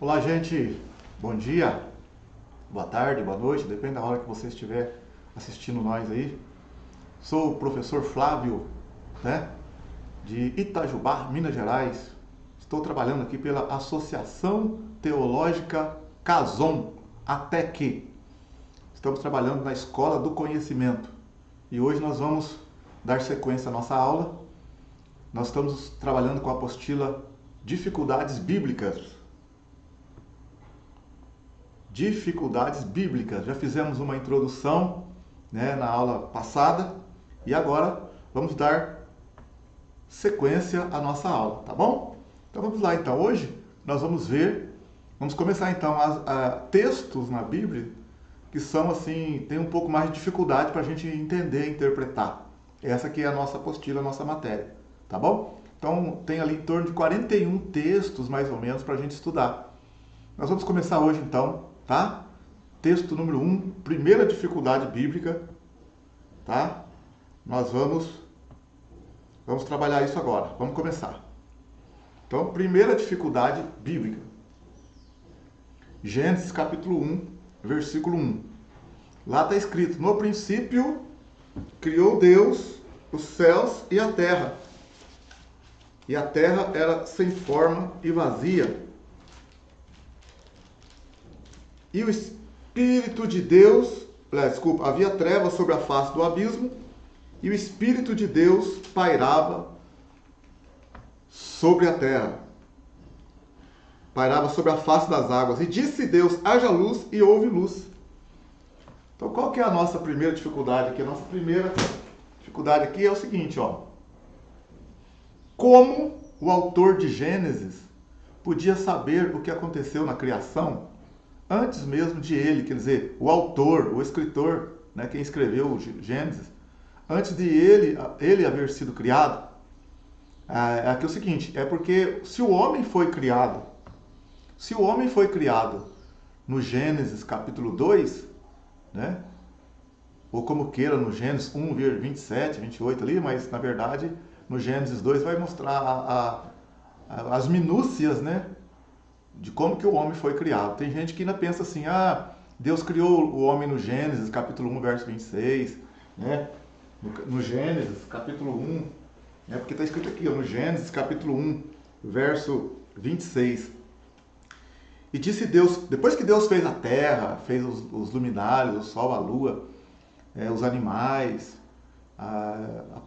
Olá, gente. Bom dia, boa tarde, boa noite, depende da hora que você estiver assistindo nós aí. Sou o professor Flávio, né, de Itajubá, Minas Gerais. Estou trabalhando aqui pela Associação Teológica Casom, até que. Estamos trabalhando na Escola do Conhecimento. E hoje nós vamos dar sequência à nossa aula. Nós estamos trabalhando com a apostila Dificuldades Bíblicas. Dificuldades bíblicas. Já fizemos uma introdução, né, na aula passada e agora vamos dar sequência à nossa aula, tá bom? Então vamos lá. Então hoje nós vamos começar então a textos na Bíblia que são assim, tem um pouco mais de dificuldade para a gente entender e interpretar. Essa aqui é a nossa apostila, a nossa matéria, tá bom? Então tem ali em torno de 41 textos mais ou menos para a gente estudar. Nós vamos começar hoje então, tá? Texto número 1, primeira dificuldade bíblica, tá? Nós vamos trabalhar isso agora. Vamos começar. Então, primeira dificuldade bíblica. Gênesis capítulo 1, versículo 1. Lá está escrito: no princípio criou Deus os céus e a terra. E a terra era sem forma e vazia. E o Espírito de Deus, havia trevas sobre a face do abismo, e o Espírito de Deus pairava sobre a terra. Pairava sobre a face das águas. E disse Deus: haja luz, e houve luz. Então qual que é a nossa primeira dificuldade aqui? A nossa primeira dificuldade aqui é o seguinte, ó. Como o autor de Gênesis podia saber o que aconteceu na criação antes mesmo de ele, quer dizer, o autor, o escritor, né, quem escreveu o Gênesis, antes de ele haver sido criado? Aqui é o seguinte, é porque se o homem foi criado no Gênesis capítulo 2, né, ou como queira, no Gênesis 1, 27, 28 ali, mas na verdade no Gênesis 2 vai mostrar as minúcias, né, de como que o homem foi criado. Tem gente que ainda pensa assim, Deus criou o homem no Gênesis, capítulo 1, verso 26, né? No Gênesis, capítulo 1, né? Porque está escrito aqui, no Gênesis, capítulo 1, verso 26. E disse Deus, depois que Deus fez a terra, fez os luminares, o sol, a lua, os animais,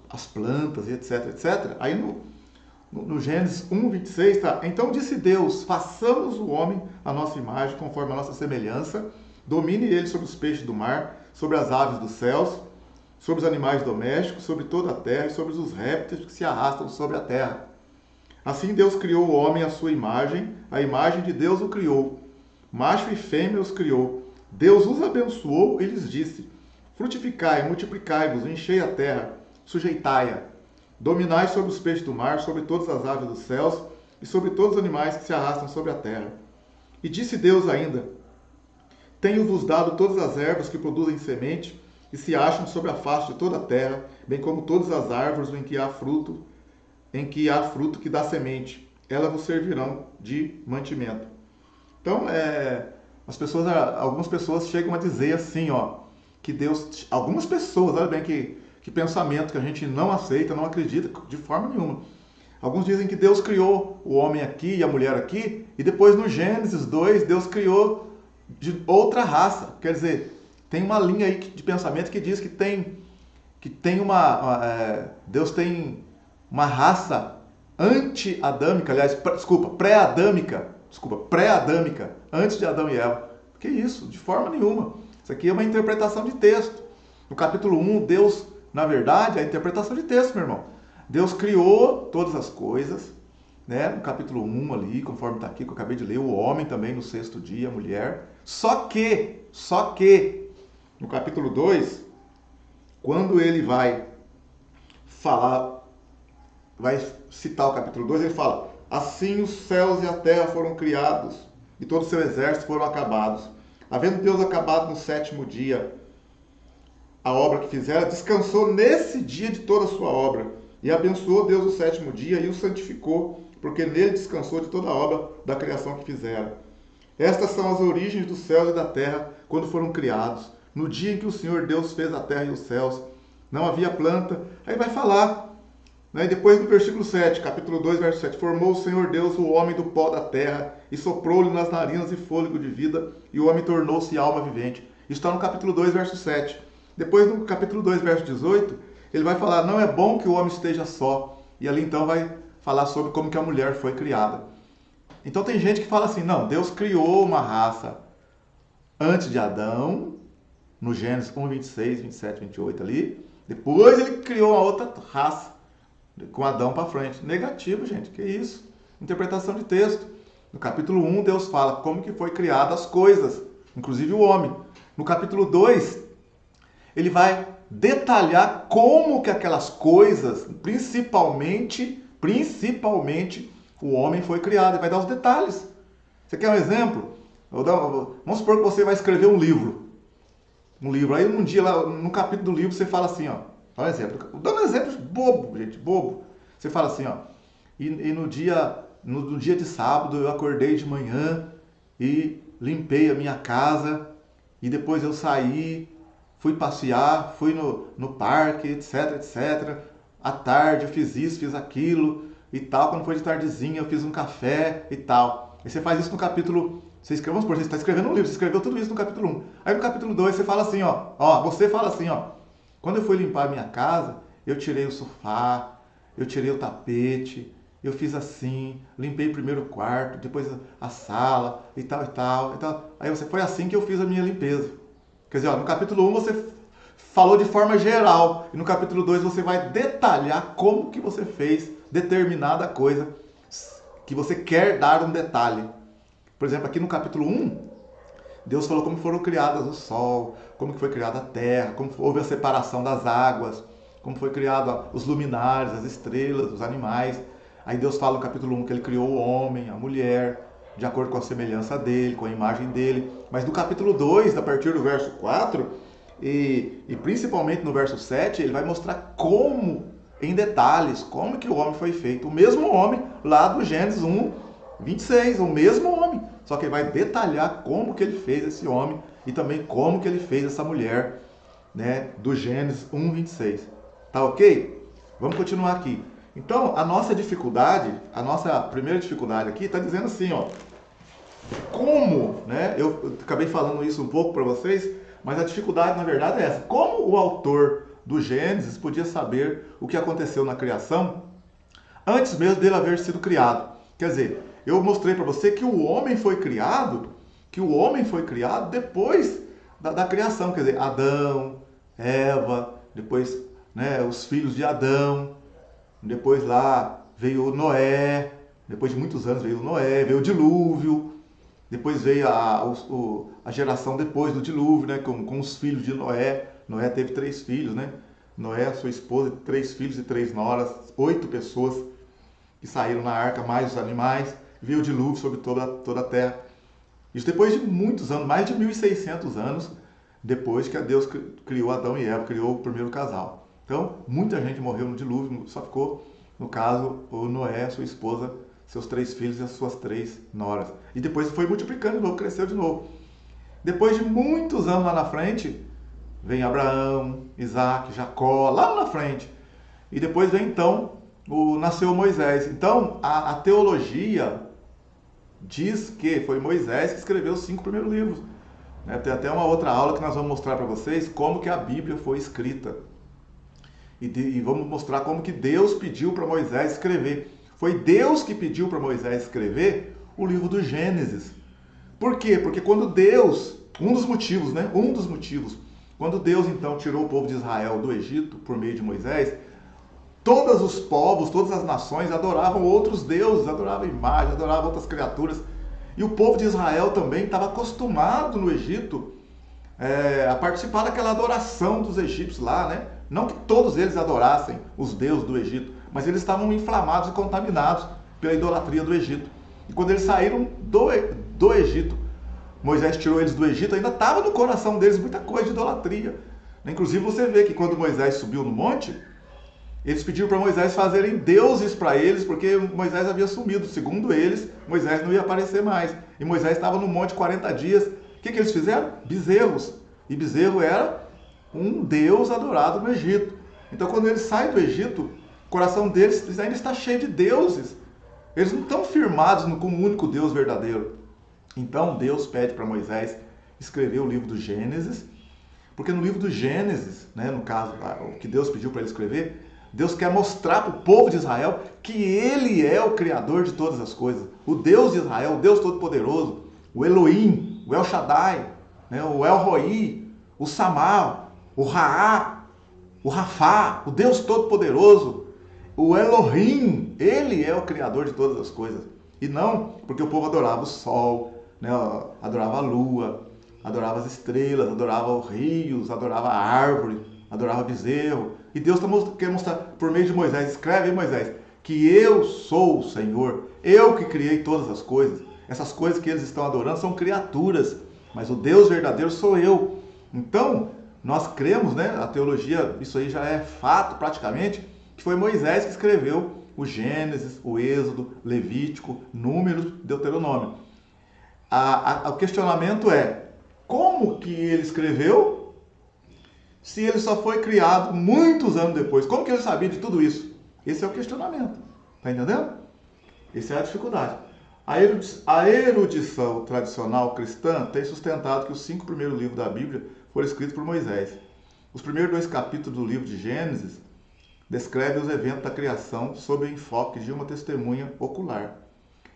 as plantas, etc, etc, aí no Gênesis 1, 26, tá? Então disse Deus: façamos o homem à nossa imagem, conforme a nossa semelhança, domine ele sobre os peixes do mar, sobre as aves dos céus, sobre os animais domésticos, sobre toda a terra e sobre os répteis que se arrastam sobre a terra. Assim Deus criou o homem à sua imagem, a imagem de Deus o criou. Macho e fêmea os criou. Deus os abençoou e lhes disse: frutificai, multiplicai-vos, enchei a terra, sujeitai-a. Dominai sobre os peixes do mar, sobre todas as aves dos céus e sobre todos os animais que se arrastam sobre a terra. E disse Deus ainda: tenho-vos dado todas as ervas que produzem semente e se acham sobre a face de toda a terra, bem como todas as árvores em que há fruto que dá semente. Elas vos servirão de mantimento. Então, algumas pessoas chegam a dizer assim, ó, que Deus, algumas pessoas, olha bem que pensamento que a gente não aceita, não acredita de forma nenhuma. Alguns dizem que Deus criou o homem aqui e a mulher aqui, e depois no Gênesis 2, Deus criou de outra raça. Quer dizer, tem uma linha aí de pensamento que diz que Deus tem uma raça anti-adâmica, aliás, pré-adâmica, antes de Adão e Eva. Que isso? De forma nenhuma. Isso aqui é uma interpretação de texto. No capítulo 1, Deus, na verdade, é a interpretação de texto, meu irmão. Deus criou todas as coisas, né? No capítulo 1 ali, conforme está aqui, que eu acabei de ler, o homem também no sexto dia, a mulher. Só que, no capítulo 2, quando ele vai citar o capítulo 2, ele fala: assim os céus e a terra foram criados, e todo o seu exército foram acabados. Havendo Deus acabado no sétimo dia a obra que fizera, descansou nesse dia de toda a sua obra. E abençoou Deus o sétimo dia e o santificou, porque nele descansou de toda a obra da criação que fizera. Estas são as origens dos céus e da terra quando foram criados. No dia em que o Senhor Deus fez a terra e os céus, não havia planta. Aí vai falar, né? Depois no versículo 7, capítulo 2, verso 7. Formou o Senhor Deus o homem do pó da terra e soprou-lhe nas narinas e fôlego de vida, e o homem tornou-se alma vivente. Isso está no capítulo 2, verso 7. Depois no capítulo 2, verso 18, ele vai falar, não é bom que o homem esteja só. E ali então vai falar sobre como que a mulher foi criada. Então tem gente que fala assim, não, Deus criou uma raça antes de Adão, no Gênesis 1, 26, 27, 28 ali. Depois ele criou uma outra raça, com Adão para frente. Negativo, gente, que isso? Interpretação de texto. No capítulo 1, Deus fala como que foi criada as coisas, inclusive o homem. No capítulo 2, ele vai detalhar como que aquelas coisas, principalmente o homem foi criado. Ele vai dar os detalhes. Você quer um exemplo? Vamos supor que você vai escrever um livro. Aí um dia, lá no capítulo do livro, você fala assim, ó. Dá um exemplo. Dando um exemplo bobo, gente, bobo. Você fala assim, ó. E no dia de sábado eu acordei de manhã e limpei a minha casa. E depois eu saí, fui passear, fui no parque, etc, etc. À tarde eu fiz isso, fiz aquilo e tal. Quando foi de tardezinha eu fiz um café e tal. E você faz isso no capítulo... Você está escrevendo um livro, você escreveu tudo isso no capítulo 1. Aí no capítulo 2 você fala assim, você fala assim, quando eu fui limpar a minha casa, eu tirei o sofá, eu tirei o tapete, eu fiz assim, limpei primeiro o quarto, depois a sala e tal, e tal, e tal. Aí você, foi assim que eu fiz a minha limpeza. Quer dizer, no capítulo 1 você falou de forma geral, e no capítulo 2 você vai detalhar como que você fez determinada coisa que você quer dar um detalhe. Por exemplo, aqui no capítulo 1, Deus falou como foram criadas o sol, como que foi criada a terra, como houve a separação das águas, como foi criado os luminares, as estrelas, os animais. Aí Deus fala no capítulo 1 que ele criou o homem, a mulher, de acordo com a semelhança dele, com a imagem dele. Mas no capítulo 2, a partir do verso 4, e principalmente no verso 7, ele vai mostrar como, em detalhes, como que o homem foi feito. O mesmo homem lá do Gênesis 1, 26, o mesmo homem. Só que ele vai detalhar como que ele fez esse homem e também como que ele fez essa mulher, né, do Gênesis 1, 26. Tá ok? Vamos continuar aqui. Então, a nossa primeira dificuldade aqui está dizendo assim, como, né? Eu acabei falando isso um pouco para vocês, mas a dificuldade, na verdade, é essa. Como o autor do Gênesis podia saber o que aconteceu na criação antes mesmo dele haver sido criado? Quer dizer, eu mostrei para você que o homem foi criado depois da criação. Quer dizer, Adão, Eva, depois, né, os filhos de Adão, depois lá veio Noé, depois de muitos anos veio Noé, veio o dilúvio, depois veio a geração depois do dilúvio, né, com os filhos de Noé. Noé teve 3 filhos, né? Noé, a sua esposa, 3 filhos e 3 noras, 8 pessoas que saíram na arca, mais os animais. Veio o dilúvio sobre toda a terra. Isso depois de muitos anos, mais de 1.600 anos depois que Deus criou Adão e Eva, criou o primeiro casal. Então, muita gente morreu no dilúvio, só ficou, no caso, o Noé, sua esposa, seus 3 filhos e as suas 3 noras. E depois foi multiplicando de novo, cresceu de novo. Depois de muitos anos lá na frente, vem Abraão, Isaac, Jacó, lá na frente. E depois vem então, nasceu Moisés. Então, a teologia diz que foi Moisés que escreveu os 5 primeiros livros. Tem até uma outra aula que nós vamos mostrar para vocês como que a Bíblia foi escrita. E vamos mostrar como que Deus pediu para Moisés escrever. Foi Deus que pediu para Moisés escrever o livro do Gênesis. Por quê? Porque quando Deus, um dos motivos, quando Deus então tirou o povo de Israel do Egito por meio de Moisés, todos os povos, todas as nações adoravam outros deuses, adoravam imagens, adoravam outras criaturas. E o povo de Israel também estava acostumado no Egito a participar daquela adoração dos egípcios lá, né? Não que todos eles adorassem os deuses do Egito, mas eles estavam inflamados e contaminados pela idolatria do Egito. E quando eles saíram do Egito, Moisés tirou eles do Egito, ainda estava no coração deles muita coisa de idolatria. Inclusive você vê que quando Moisés subiu no monte, Eles pediram para Moisés fazerem deuses para eles, porque Moisés havia sumido. Segundo eles, Moisés não ia aparecer mais. E Moisés estava no monte 40 dias. O que eles fizeram? Bezerros. E bezerro era um deus adorado no Egito. Então, quando eles saem do Egito, o coração deles ainda está cheio de deuses. Eles não estão firmados com um único Deus verdadeiro. Então, Deus pede para Moisés escrever o livro do Gênesis, porque no livro do Gênesis, né, no caso, o que Deus pediu para ele escrever, Deus quer mostrar para o povo de Israel que Ele é o Criador de todas as coisas. O Deus de Israel, o Deus Todo-Poderoso, o Elohim, o El Shaddai, né, o El Roi, o Samar, o Raá, o Rafá, o Deus Todo-Poderoso, o Elohim, Ele é o Criador de todas as coisas. E não porque o povo adorava o sol, né, adorava a lua, adorava as estrelas, adorava os rios, adorava a árvore, adorava bezerro. E Deus quer mostrar por meio de Moisés, escreve aí Moisés, que eu sou o Senhor, eu que criei todas as coisas. Essas coisas que eles estão adorando são criaturas, mas o Deus verdadeiro sou eu. Então, nós cremos, né, a teologia, isso aí já é fato praticamente, que foi Moisés que escreveu o Gênesis, o Êxodo, Levítico, Números, Deuteronômio. O questionamento é, como que ele escreveu se ele só foi criado muitos anos depois? Como que ele sabia de tudo isso? Esse é o questionamento. Está entendendo? Essa é a dificuldade. A erudição tradicional cristã tem sustentado que os 5 primeiros livros da Bíblia foram escritos por Moisés. Os primeiros 2 capítulos do livro de Gênesis descrevem os eventos da criação sob o enfoque de uma testemunha ocular.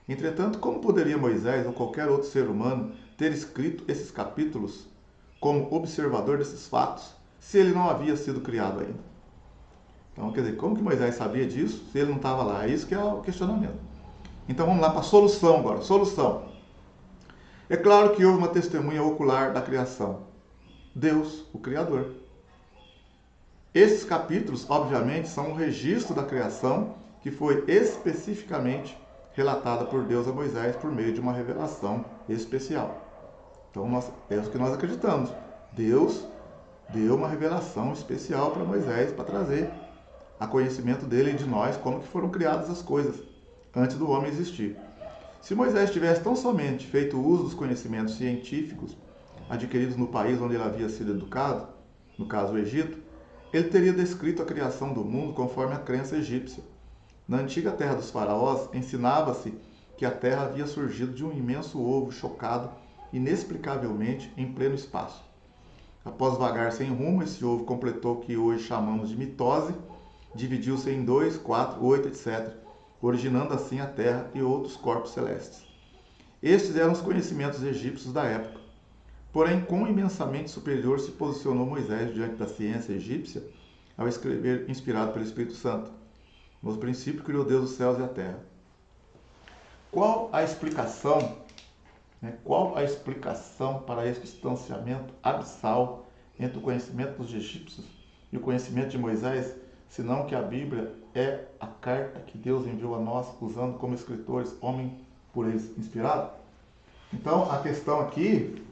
Entretanto, como poderia Moisés ou qualquer outro ser humano ter escrito esses capítulos como observador desses fatos, se ele não havia sido criado ainda? Então, quer dizer, como que Moisés sabia disso se ele não estava lá? É isso que é o questionamento. Então vamos lá para a solução agora. Solução. É claro que houve uma testemunha ocular da criação. Deus, o Criador. Esses capítulos, obviamente, são um registro da criação que foi especificamente relatada por Deus a Moisés por meio de uma revelação especial. Então, é o que nós acreditamos. Deus deu uma revelação especial para Moisés para trazer a conhecimento dele e de nós como que foram criadas as coisas antes do homem existir. Se Moisés tivesse tão somente feito uso dos conhecimentos científicos adquiridos no país onde ele havia sido educado, no caso o Egito, ele teria descrito a criação do mundo conforme a crença egípcia. Na antiga terra dos faraós, ensinava-se que a terra havia surgido de um imenso ovo chocado inexplicavelmente em pleno espaço. Após vagar sem rumo, esse ovo completou o que hoje chamamos de mitose, dividiu-se em 2, 4, 8, etc., originando assim a terra e outros corpos celestes. Estes eram os conhecimentos egípcios da época. Porém, quão imensamente superior se posicionou Moisés diante da ciência egípcia ao escrever, inspirado pelo Espírito Santo. No princípio criou Deus os céus e a terra. Qual a explicação para esse distanciamento abissal entre o conhecimento dos egípcios e o conhecimento de Moisés, senão que a Bíblia é a carta que Deus enviou a nós, usando como escritores homem por eles inspirado? Então, a questão aqui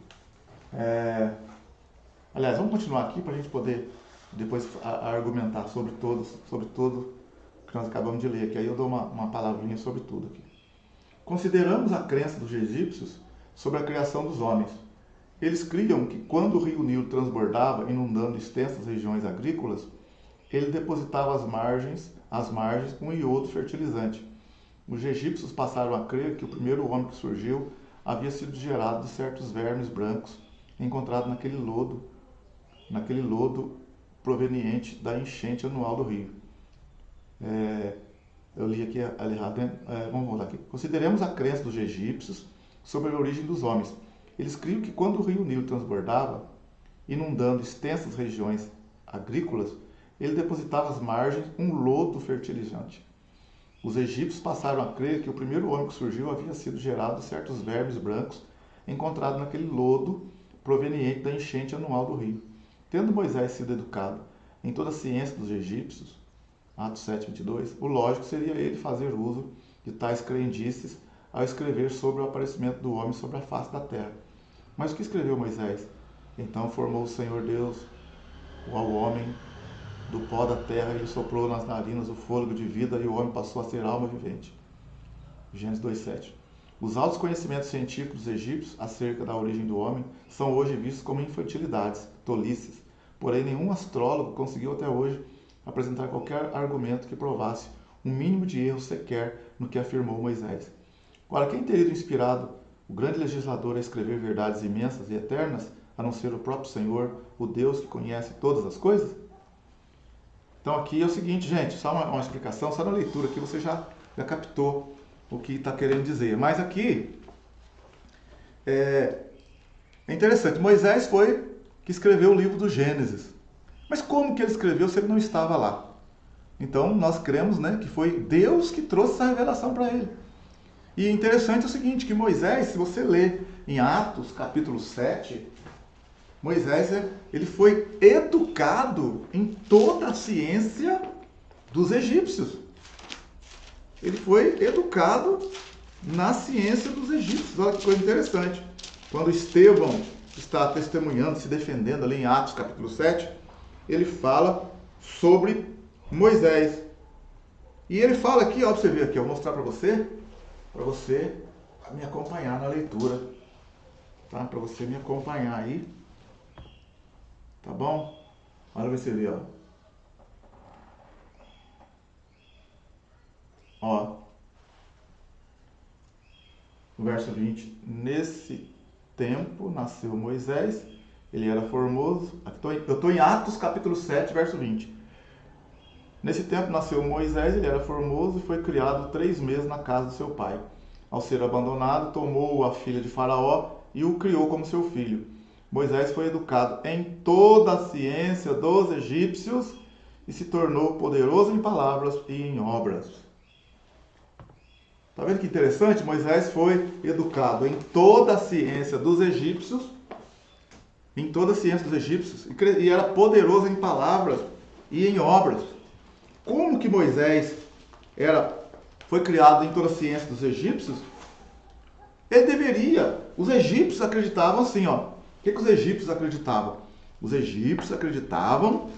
aliás, vamos continuar aqui para a gente poder depois argumentar sobre tudo que nós acabamos de ler aqui. Aí eu dou uma palavrinha sobre tudo aqui. Consideramos a crença dos egípcios sobre a criação dos homens. Eles criam que quando o rio Nilo transbordava, inundando extensas regiões agrícolas, ele depositava às margens um iodo fertilizante. Os egípcios passaram a crer que o primeiro homem que surgiu havia sido gerado de certos vermes brancos encontrados naquele lodo proveniente da enchente anual do rio. Eu li aqui errado, né? Vamos voltar aqui. Consideremos a crença dos egípcios sobre a origem dos homens. Eles criam que quando o rio Nilo transbordava, inundando extensas regiões agrícolas, ele depositava às margens um lodo fertilizante. Os egípcios passaram a crer que o primeiro homem que surgiu havia sido gerado de certos vermes brancos encontrados naquele lodo proveniente da enchente anual do rio. Tendo Moisés sido educado em toda a ciência dos egípcios, Atos 7, 22, o lógico seria ele fazer uso de tais crendices ao escrever sobre o aparecimento do homem sobre a face da terra. Mas o que escreveu Moisés? Então formou o Senhor Deus ao homem do pó da terra, ele soprou nas narinas o fôlego de vida e o homem passou a ser alma vivente. Gênesis 2:7. Os altos conhecimentos científicos dos egípcios acerca da origem do homem são hoje vistos como infantilidades, tolices. Porém, nenhum astrólogo conseguiu até hoje apresentar qualquer argumento que provasse um mínimo de erro sequer no que afirmou Moisés. Ora, quem teria inspirado o grande legislador a escrever verdades imensas e eternas, a não ser o próprio Senhor, o Deus que conhece todas as coisas? Então aqui é o seguinte, gente, só uma explicação, só na leitura aqui você já captou o que está querendo dizer. Mas aqui é interessante, Moisés foi que escreveu o livro do Gênesis. Mas como que ele escreveu se ele não estava lá? Então nós cremos, né, que foi Deus que trouxe essa revelação para ele. E interessante é o seguinte, que Moisés, se você ler em Atos capítulo 7, Moisés ele foi educado em toda a ciência dos egípcios. Ele foi educado na ciência dos egípcios. Olha que coisa interessante. Quando Estevão está testemunhando, se defendendo ali em Atos capítulo 7, ele fala sobre Moisés. E ele fala aqui, ó, para você ver aqui, eu vou mostrar para você me acompanhar na leitura. Tá? Para você me acompanhar aí. Tá bom? Olha pra você ver, ó. Ó. No verso 20. Nesse tempo nasceu Moisés, ele era formoso. Eu estou em Atos capítulo 7, verso 20. Nesse tempo nasceu Moisés, ele era formoso e foi criado 3 meses na casa do seu pai. Ao ser abandonado, tomou a filha de Faraó e o criou como seu filho. Moisés foi educado em toda a ciência dos egípcios e se tornou poderoso em palavras e em obras. Está vendo que interessante? Moisés foi educado em toda a ciência dos egípcios, e era poderoso em palavras e em obras. Como que Moisés foi criado em toda a ciência dos egípcios? Os egípcios acreditavam assim, ó. O que os egípcios acreditavam? Os egípcios acreditavam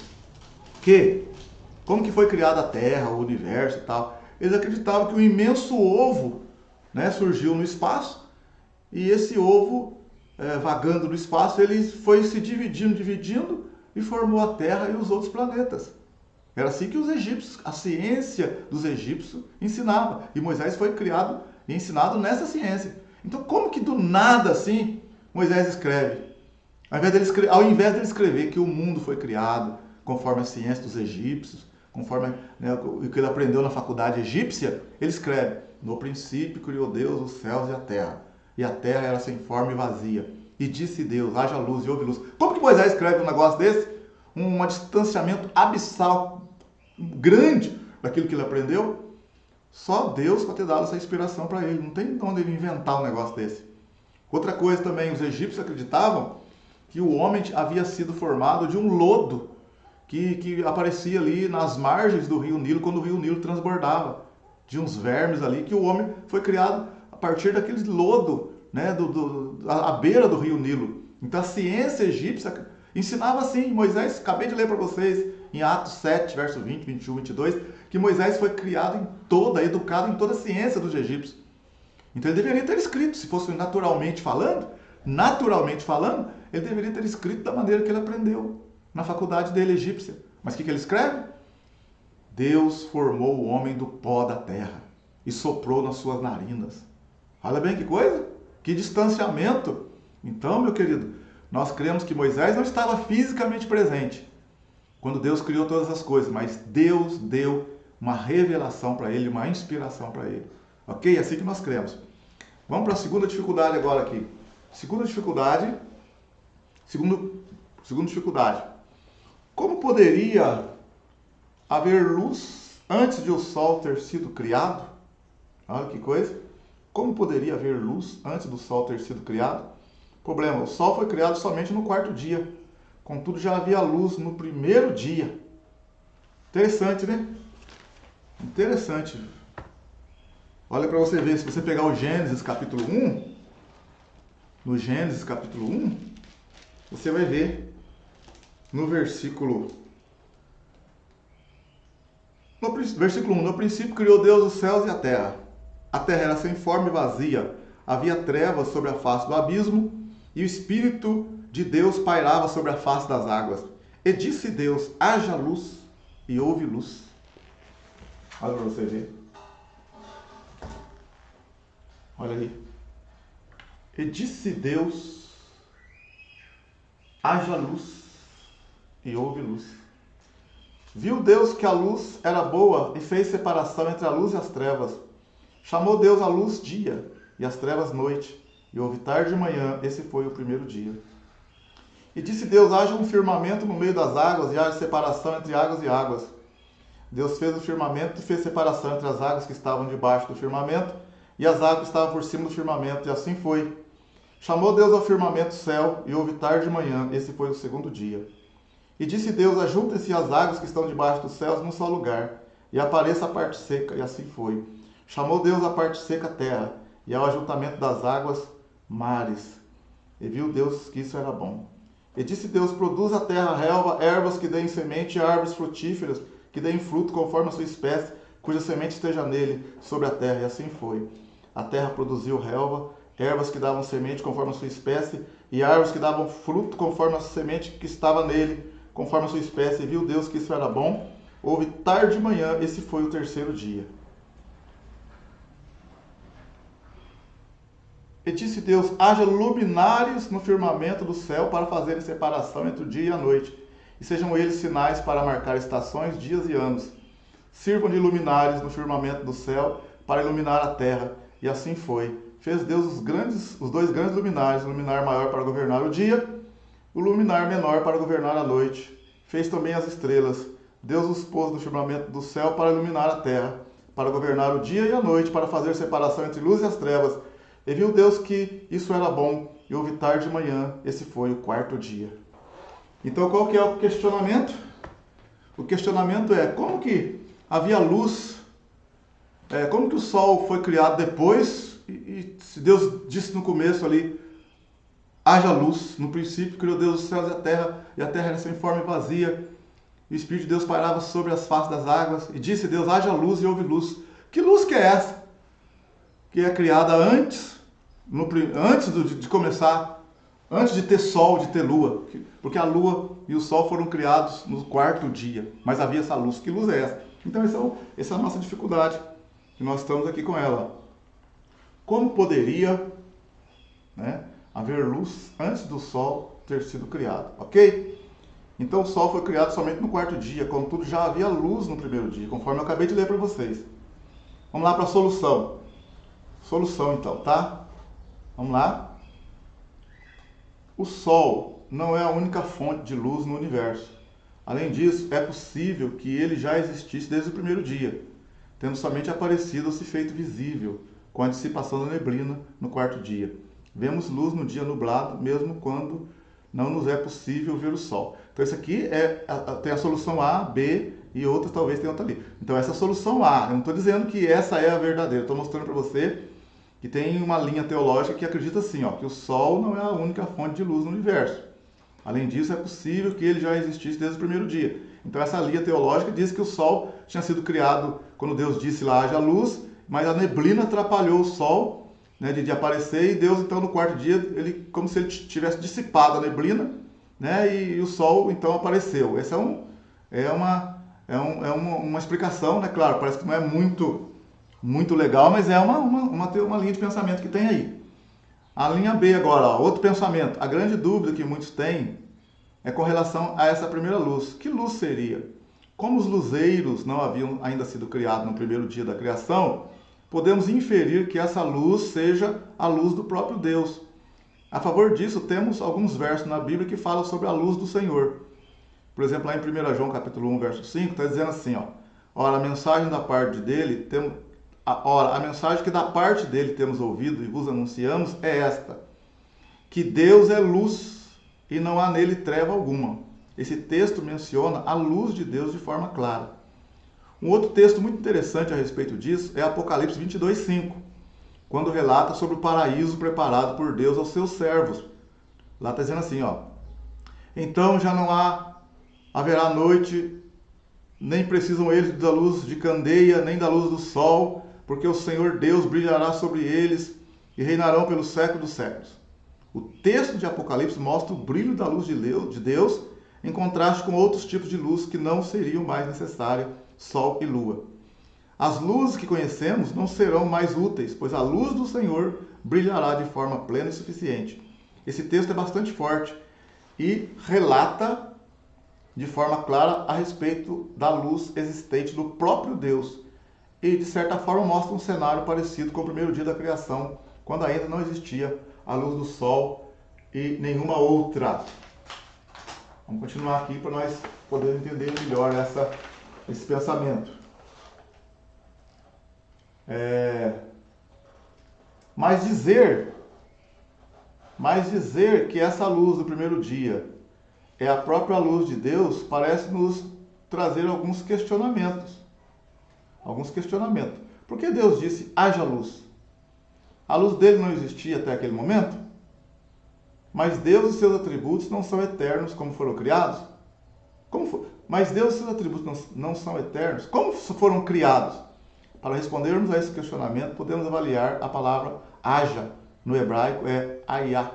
que, como que foi criada a Terra, o universo e tal, eles acreditavam que um imenso ovo, né, surgiu no espaço, e esse ovo, vagando no espaço, ele foi se dividindo, e formou a Terra e os outros planetas. Era assim que os egípcios, a ciência dos egípcios ensinava. E Moisés foi criado e ensinado nessa ciência. Então, como que do nada assim, Moisés escreve? Ao invés dele escrever que o mundo foi criado conforme a ciência dos egípcios, conforme, né, o que ele aprendeu na faculdade egípcia, ele escreve: no princípio criou Deus os céus e a terra. E a terra era sem forma e vazia. E disse Deus: haja luz e houve luz. Como que Moisés escreve um negócio desse? Um distanciamento abissal grande daquilo que ele aprendeu? Só Deus pode ter dado essa inspiração para ele. Não tem onde ele inventar um negócio desse. Outra coisa também, os egípcios acreditavam que o homem havia sido formado de um lodo que aparecia ali nas margens do rio Nilo, quando o rio Nilo transbordava. De uns vermes ali, que o homem foi criado a partir daquele lodo, né, à beira do rio Nilo. Então a ciência egípcia ensinava assim. Moisés, acabei de ler para vocês, em Atos 7, verso 20, 21, 22, que Moisés foi criado educado em toda a ciência dos egípcios. Então ele deveria ter escrito, se fosse naturalmente falando, ele deveria ter escrito da maneira que ele aprendeu na faculdade dele egípcia. Mas o que ele escreve? Deus formou o homem do pó da terra e soprou nas suas narinas. Olha bem que coisa, que distanciamento. Então, meu querido, nós cremos que Moisés não estava fisicamente presente quando Deus criou todas as coisas, mas Deus deu uma revelação para ele, uma inspiração para ele. Ok? É assim que nós cremos. Vamos para a segunda dificuldade agora aqui. Segunda dificuldade. Como poderia haver luz antes de o sol ter sido criado? Olha que coisa. Como poderia haver luz antes do sol ter sido criado? Problema, o sol foi criado somente no 4º dia. Contudo, já havia luz no 1º dia. Interessante, né? Interessante. Olha para você ver, se você pegar o Gênesis capítulo 1, no Gênesis capítulo 1, você vai ver no versículo Versículo 1. No princípio criou Deus os céus e a terra. A terra era sem forma e vazia. Havia trevas sobre a face do abismo, e o Espírito de Deus pairava sobre a face das águas. E disse Deus, haja luz, e houve luz. Olha para você ver. Olha aí. E disse Deus, haja luz, e houve luz. Viu Deus que a luz era boa e fez separação entre a luz e as trevas. Chamou Deus a luz dia e as trevas noite. E houve tarde e manhã, esse foi o primeiro dia. E disse Deus, haja um firmamento no meio das águas e haja separação entre águas e águas. Deus fez o firmamento e fez separação entre as águas que estavam debaixo do firmamento e as águas que estavam por cima do firmamento, e assim foi. Chamou Deus ao firmamento céu, e houve tarde e manhã, esse foi o segundo dia. E disse Deus, ajuntem-se as águas que estão debaixo dos céus num só lugar, e apareça a parte seca, e assim foi. Chamou Deus a parte seca terra, e ao ajuntamento das águas, mares. E viu Deus que isso era bom. E disse Deus, produz a terra relva, ervas que deem semente, e árvores frutíferas, que deem fruto conforme a sua espécie, cuja semente esteja nele, sobre a terra, e assim foi. A terra produziu relva, ervas que davam semente conforme a sua espécie, e árvores que davam fruto conforme a semente que estava nele, conforme a sua espécie, e viu Deus que isso era bom. Houve tarde e manhã, esse foi o terceiro dia. E disse Deus, haja luminares no firmamento do céu para fazerem separação entre o dia e a noite, e sejam eles sinais para marcar estações, dias e anos. Sirvam de luminares no firmamento do céu para iluminar a terra, e assim foi. Fez Deus os dois grandes luminares, o luminar maior para governar o dia, o luminar menor para governar a noite. Fez também as estrelas. Deus os pôs no firmamento do céu para iluminar a terra, para governar o dia e a noite, para fazer separação entre luz e as trevas. E viu Deus que isso era bom, e houve tarde e manhã, esse foi o quarto dia. Então qual que é o questionamento? O questionamento é, como que havia luz, como que o sol foi criado depois, e se Deus disse no começo ali, haja luz, no princípio criou Deus os céus e a terra era sem forma e vazia, e o Espírito de Deus pairava sobre as faces das águas, e disse Deus, haja luz, e houve luz. Que luz que é essa? Que é criada antes de começar, antes de ter sol, de ter lua, porque a lua e o sol foram criados no quarto dia, mas havia essa luz. Que luz é essa? Então essa é a nossa dificuldade, que nós estamos aqui com ela. Como poderia, haver luz antes do sol ter sido criado, ok? Então o sol foi criado somente no quarto dia, contudo já havia luz no primeiro dia, conforme eu acabei de ler para vocês. Vamos lá para a solução. Solução então, tá? Vamos lá. O sol não é a única fonte de luz no universo. Além disso, é possível que ele já existisse desde o primeiro dia, tendo somente aparecido ou se feito visível com a dissipação da neblina no quarto dia. Vemos luz no dia nublado, mesmo quando não nos é possível ver o sol. Então, isso aqui tem a solução A, B e outras talvez tenham outra ali. Então, essa é a solução A. Eu não estou dizendo que essa é a verdadeira. Estou mostrando para você que tem uma linha teológica que acredita assim, que o sol não é a única fonte de luz no universo. Além disso, é possível que ele já existisse desde o primeiro dia. Então, essa linha teológica diz que o sol tinha sido criado quando Deus disse lá, haja luz, mas a neblina atrapalhou o sol, de aparecer, e Deus, então, no quarto dia, ele como se ele tivesse dissipado a neblina, e o sol, então, apareceu. Essa é uma explicação, claro, parece que não é muito legal, mas é uma linha de pensamento que tem aí. A linha B agora, outro pensamento. A grande dúvida que muitos têm é com relação a essa primeira luz. Que luz seria? Como os luzeiros não haviam ainda sido criados no primeiro dia da criação, podemos inferir que essa luz seja a luz do próprio Deus. A favor disso, temos alguns versos na Bíblia que falam sobre a luz do Senhor. Por exemplo, lá em 1 João capítulo 1, verso 5, está dizendo assim, ora, a mensagem da parte dele, a mensagem que da parte dele temos ouvido e vos anunciamos é esta, que Deus é luz e não há nele treva alguma. Esse texto menciona a luz de Deus de forma clara. Um outro texto muito interessante a respeito disso é Apocalipse 22:5, quando relata sobre o paraíso preparado por Deus aos seus servos. Lá está dizendo assim, então já não haverá noite nem precisam eles da luz de candeia, nem da luz do sol, porque o Senhor Deus brilhará sobre eles e reinarão pelos séculos dos séculos. O texto de Apocalipse mostra o brilho da luz de Deus, em contraste com outros tipos de luz que não seriam mais necessárias, sol e lua. As luzes que conhecemos não serão mais úteis, pois a luz do Senhor brilhará de forma plena e suficiente. Esse texto é bastante forte e relata de forma clara a respeito da luz existente do próprio Deus. E, de certa forma, mostra um cenário parecido com o primeiro dia da criação, quando ainda não existia a luz do sol e nenhuma outra. Vamos continuar aqui para nós podermos entender melhor esse pensamento. Mas dizer que essa luz do primeiro dia é a própria luz de Deus parece nos trazer alguns questionamentos. Por que Deus disse, haja luz? A luz dele não existia até aquele momento? Mas Deus e seus atributos não são eternos como foram criados? Mas Deus e seus atributos não são eternos? Como foram criados? Para respondermos a esse questionamento, podemos avaliar a palavra haja, no hebraico é ayah.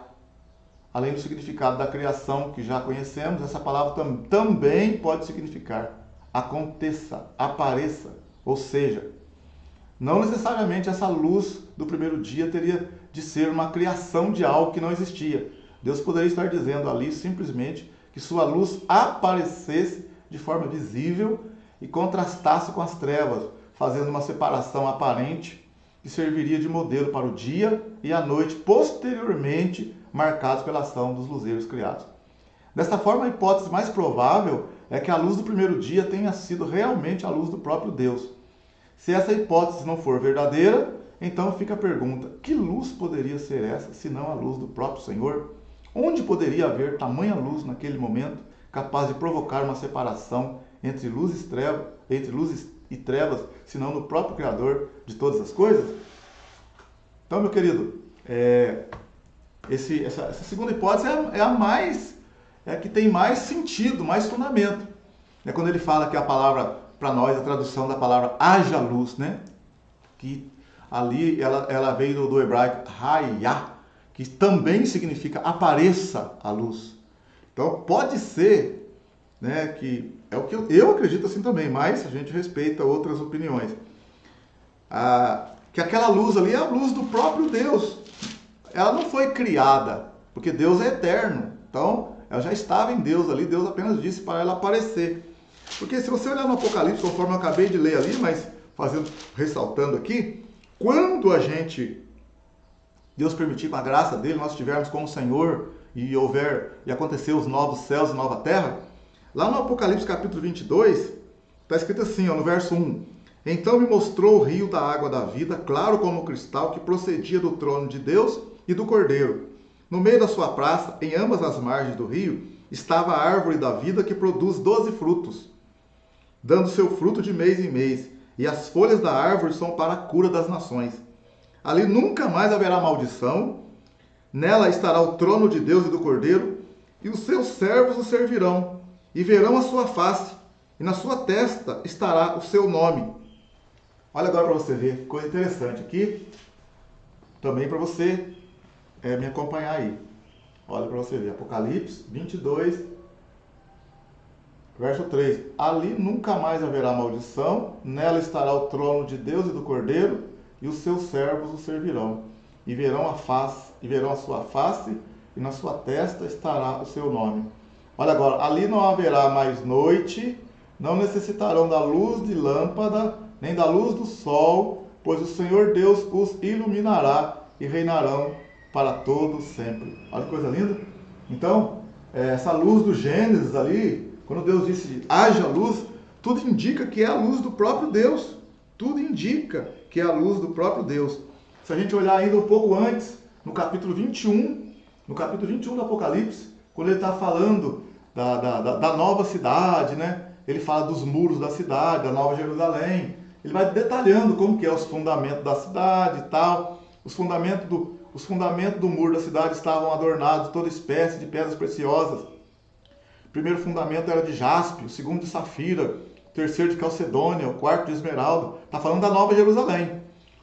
Além do significado da criação que já conhecemos, essa palavra também pode significar aconteça, apareça, ou seja, não necessariamente essa luz do primeiro dia teria de ser uma criação de algo que não existia. Deus poderia estar dizendo ali simplesmente que sua luz aparecesse de forma visível e contrastasse com as trevas, fazendo uma separação aparente que serviria de modelo para o dia e a noite posteriormente marcados pela ação dos luzeiros criados. Desta forma, a hipótese mais provável é que a luz do primeiro dia tenha sido realmente a luz do próprio Deus. Se essa hipótese não for verdadeira, então fica a pergunta, que luz poderia ser essa, se não a luz do próprio Senhor? Onde poderia haver tamanha luz naquele momento, capaz de provocar uma separação entre luz e trevas, se não no próprio Criador de todas as coisas? Então, meu querido, essa segunda hipótese é a que tem mais sentido, mais fundamento. É quando ele fala que a palavra, para nós, a tradução da palavra haja luz, né? Que ali ela veio do hebraico hayah, que também significa apareça a luz. Então pode ser, né, que é o que eu acredito assim também, mas a gente respeita outras opiniões. Que aquela luz ali é a luz do próprio Deus. Ela não foi criada, porque Deus é eterno. Então, ela já estava em Deus ali, Deus apenas disse para ela aparecer. Porque se você olhar no Apocalipse, conforme eu acabei de ler ali, mas ressaltando aqui, quando Deus permitir, com a graça dele, nós estivermos com o Senhor e acontecer os novos céus e nova terra, lá no Apocalipse capítulo 22, está escrito assim, no verso 1, então me mostrou o rio da água da vida, claro como cristal, que procedia do trono de Deus e do Cordeiro. No meio da sua praça, em ambas as margens do rio, estava a árvore da vida que produz 12 frutos, dando seu fruto de mês em mês, e as folhas da árvore são para a cura das nações. Ali nunca mais haverá maldição, nela estará o trono de Deus e do Cordeiro, e os seus servos o servirão, e verão a sua face, e na sua testa estará o seu nome. Olha agora para você ver, coisa interessante aqui, também para você me acompanhar aí. Olha para você ver, Apocalipse 22, verso 3. Ali nunca mais haverá maldição, nela estará o trono de Deus e do Cordeiro, e os seus servos o servirão, e verão a sua face, e na sua testa estará o seu nome. Olha agora, ali não haverá mais noite, não necessitarão da luz de lâmpada, nem da luz do sol, pois o Senhor Deus os iluminará e reinarão para todos sempre. Olha que coisa linda. Então, essa luz do Gênesis ali, quando Deus disse haja luz, tudo indica que é a luz do próprio Deus. Tudo indica que é a luz do próprio Deus. Se a gente olhar ainda um pouco antes, no capítulo 21 do Apocalipse, quando ele está falando da nova cidade, né? Ele fala dos muros da cidade, da Nova Jerusalém. Ele vai detalhando como que é os fundamentos da cidade e tal. Os fundamentos do muro da cidade estavam adornados de toda espécie de pedras preciosas. O primeiro fundamento era de jaspe, o segundo de safira, o o terceiro de calcedônia, o quarto de esmeralda. Está falando da Nova Jerusalém.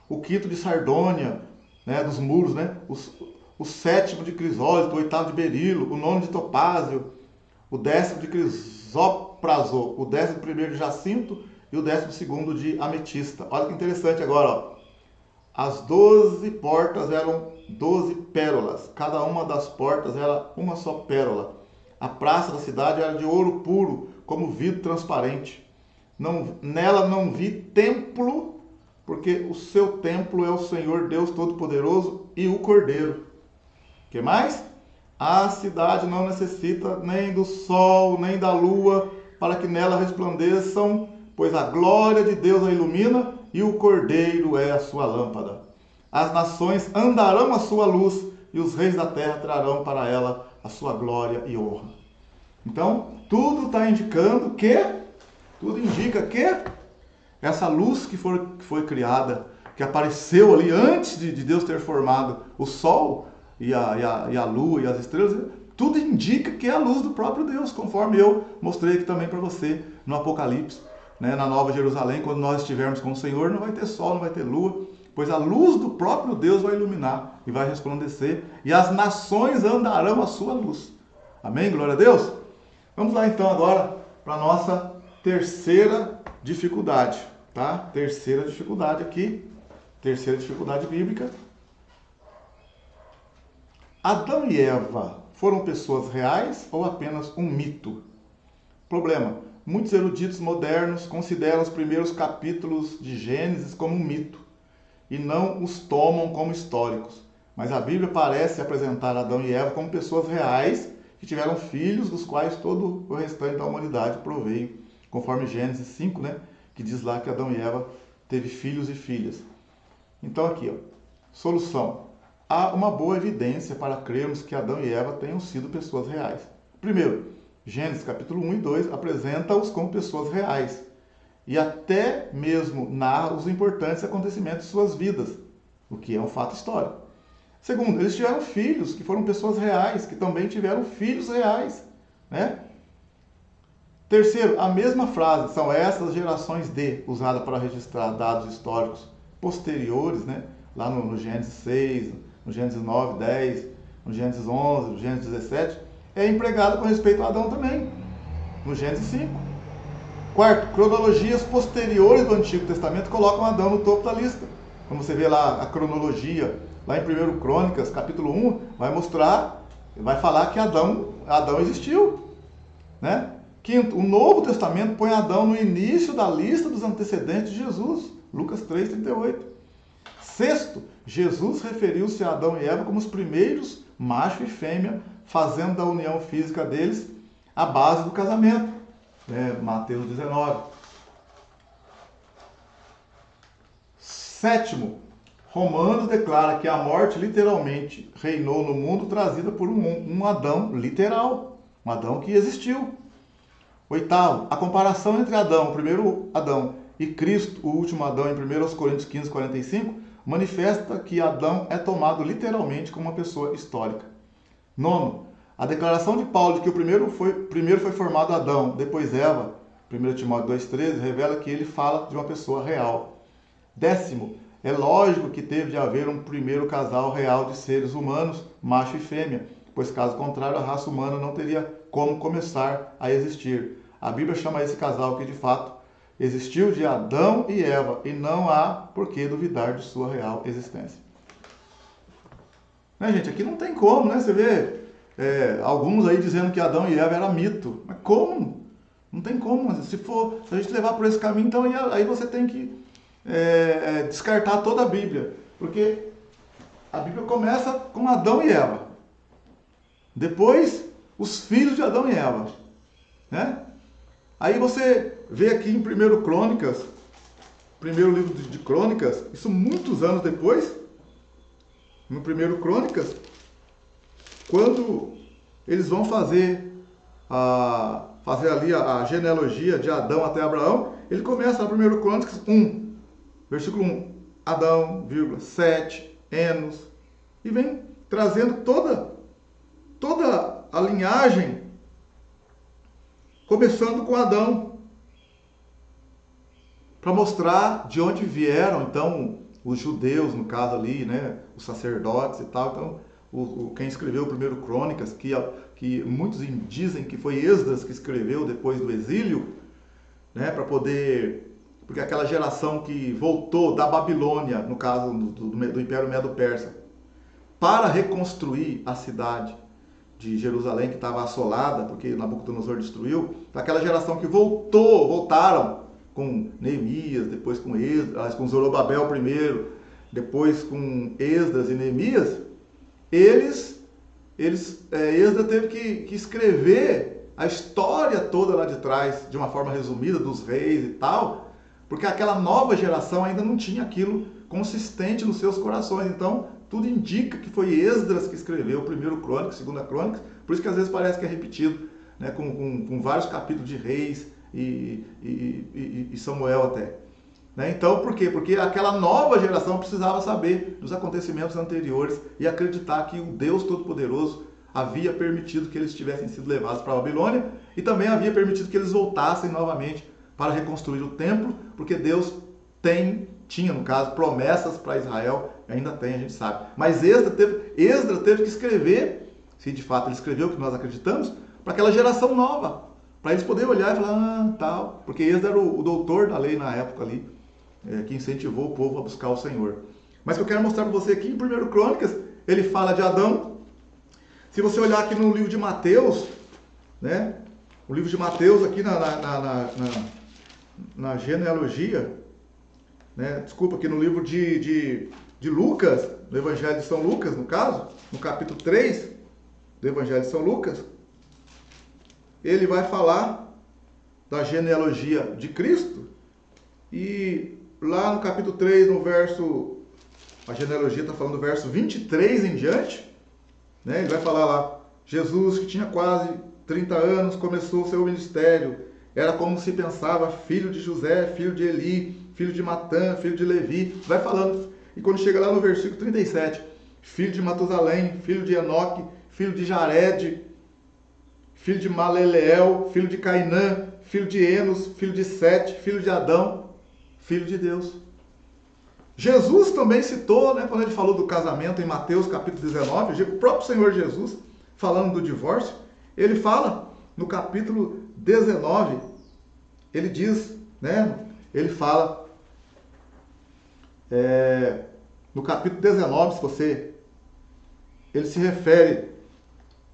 O quinto de sardônia, né, dos muros, né? O sétimo de crisólito, o oitavo de berilo, o nono de topázio, o décimo de crisópraso, o 11º de jacinto e o 12º de ametista. Olha que interessante agora, ó. As 12 portas eram 12 pérolas, cada uma das portas era uma só pérola. A praça da cidade era de ouro puro, como vidro transparente. Nela não vi templo, porque o seu templo é o Senhor Deus Todo-Poderoso e o Cordeiro. O que mais? A cidade não necessita nem do sol, nem da lua, para que nela resplandeçam, pois a glória de Deus a ilumina e o Cordeiro é a sua lâmpada. As nações andarão à sua luz e os reis da terra trarão para ela a sua glória e honra. Então, tudo indica que essa luz que foi criada, que apareceu ali antes de Deus ter formado o sol e a lua e as estrelas, tudo indica que é a luz do próprio Deus, conforme eu mostrei aqui também para você no Apocalipse, né, na Nova Jerusalém. Quando nós estivermos com o Senhor, não vai ter sol, não vai ter lua, pois a luz do próprio Deus vai iluminar e vai resplandecer, e as nações andarão à sua luz. Amém? Glória a Deus? Vamos lá então agora para a nossa terceira dificuldade, tá? Terceira dificuldade aqui, terceira dificuldade bíblica. Adão e Eva foram pessoas reais ou apenas um mito? Problema: muitos eruditos modernos consideram os primeiros capítulos de Gênesis como um mito e não os tomam como históricos. Mas a Bíblia parece apresentar Adão e Eva como pessoas reais que tiveram filhos, dos quais todo o restante da humanidade proveio, conforme Gênesis 5, né, que diz lá que Adão e Eva teve filhos e filhas. Então aqui, ó, solução. Há uma boa evidência para crermos que Adão e Eva tenham sido pessoas reais. Primeiro, Gênesis capítulo 1 e 2 apresenta-os como pessoas reais e até mesmo narra os importantes acontecimentos de suas vidas, o que é um fato histórico. Segundo, eles tiveram filhos que foram pessoas reais, que também tiveram filhos reais, né? Terceiro, a mesma frase, são essas gerações de, usada para registrar dados históricos posteriores, né? Lá no Gênesis 6, no Gênesis 9, 10, no Gênesis 11, no Gênesis 17, é empregada com respeito a Adão também, no Gênesis 5. Quarto, cronologias posteriores do Antigo Testamento colocam Adão no topo da lista. Como você vê lá a cronologia, lá em 1 Crônicas, capítulo 1, vai falar que Adão existiu, né? Quinto, o Novo Testamento põe Adão no início da lista dos antecedentes de Jesus, Lucas 3,38. Sexto, Jesus referiu-se a Adão e Eva como os primeiros, macho e fêmea, fazendo da união física deles a base do casamento, Mateus 19. Sétimo, Romanos declara que a morte literalmente reinou no mundo, trazida por um Adão literal, um Adão que existiu. Oitavo, a comparação entre Adão, o primeiro Adão, e Cristo, o último Adão, em 1 Coríntios 15, 45, manifesta que Adão é tomado literalmente como uma pessoa histórica. Nono, a declaração de Paulo de que primeiro foi formado Adão, depois Eva, 1 Timóteo 2,13, revela que ele fala de uma pessoa real. Décimo, é lógico que teve de haver um primeiro casal real de seres humanos, macho e fêmea, pois caso contrário a raça humana não teria como começar a existir. A Bíblia chama esse casal que de fato existiu de Adão e Eva, e não há por que duvidar de sua real existência. Né, gente? Aqui não tem como, né? Você vê alguns aí dizendo que Adão e Eva era mito. Mas como? Não tem como. Se a gente levar por esse caminho, então aí você tem que descartar toda a Bíblia. Porque a Bíblia começa com Adão e Eva. Depois, os filhos de Adão e Eva. Né? Aí você vê aqui em 1 Crônicas, primeiro livro de Crônicas, isso muitos anos depois, no 1 Crônicas, quando eles vão fazer ali a genealogia de Adão até Abraão, ele começa na 1 Crônicas 1, versículo 1, Adão, 7, Enos, e vem trazendo toda a linhagem, começando com Adão. para mostrar de onde vieram, então, os judeus, no caso ali, né, os sacerdotes e tal. Então, quem escreveu o primeiro Crônicas, que muitos dizem que foi Esdras que escreveu depois do exílio, né, para poder... Porque aquela geração que voltou da Babilônia, no caso do Império Medo-Persa, para reconstruir a cidade de Jerusalém, que estava assolada, porque Nabucodonosor destruiu, aquela geração que voltaram com Neemias, depois com Esdras, com Zorobabel primeiro, depois com Esdras e Neemias, Esdras teve que escrever a história toda lá de trás, de uma forma resumida, dos reis e tal, porque aquela nova geração ainda não tinha aquilo consistente nos seus corações. Então, tudo indica que foi Esdras que escreveu o primeiro Crônicas, segunda Crônicas, por isso que às vezes parece que é repetido, né, com vários capítulos de reis e Samuel até. Né? Então, por quê? Porque aquela nova geração precisava saber dos acontecimentos anteriores e acreditar que o Deus Todo-Poderoso havia permitido que eles tivessem sido levados para a Babilônia e também havia permitido que eles voltassem novamente para reconstruir o templo, porque Deus tinha, no caso, promessas para Israel, ainda tem, a gente sabe. Mas Esdras teve que escrever, se de fato ele escreveu o que nós acreditamos, para aquela geração nova, para eles poderem olhar e falar, tal, porque Esdras era o doutor da lei na época ali, que incentivou o povo a buscar o Senhor. Mas o que eu quero mostrar para você aqui, em 1 Crônicas, ele fala de Adão. Se você olhar aqui no livro de Mateus, né, o livro de Mateus aqui na genealogia, né, desculpa, aqui no livro de Lucas, no Evangelho de São Lucas, no caso, no capítulo 3 do Evangelho de São Lucas, ele vai falar da genealogia de Cristo, e lá no capítulo 3, no verso, a genealogia está falando do verso 23 em diante, né, ele vai falar lá, Jesus, que tinha quase 30 anos, começou o seu ministério, era como se pensava, filho de José, filho de Eli, filho de Matã, filho de Levi, vai falando. E quando chega lá no versículo 37, filho de Matusalém, filho de Enoque, filho de Jared, filho de Maleleel, filho de Cainã, filho de Enos, filho de Sete, filho de Adão, filho de Deus. Jesus também citou, né, quando ele falou do casamento em Mateus capítulo 19, o próprio Senhor Jesus, falando do divórcio, ele fala no capítulo 19, ele diz, né, ele fala, no capítulo 19, ele se refere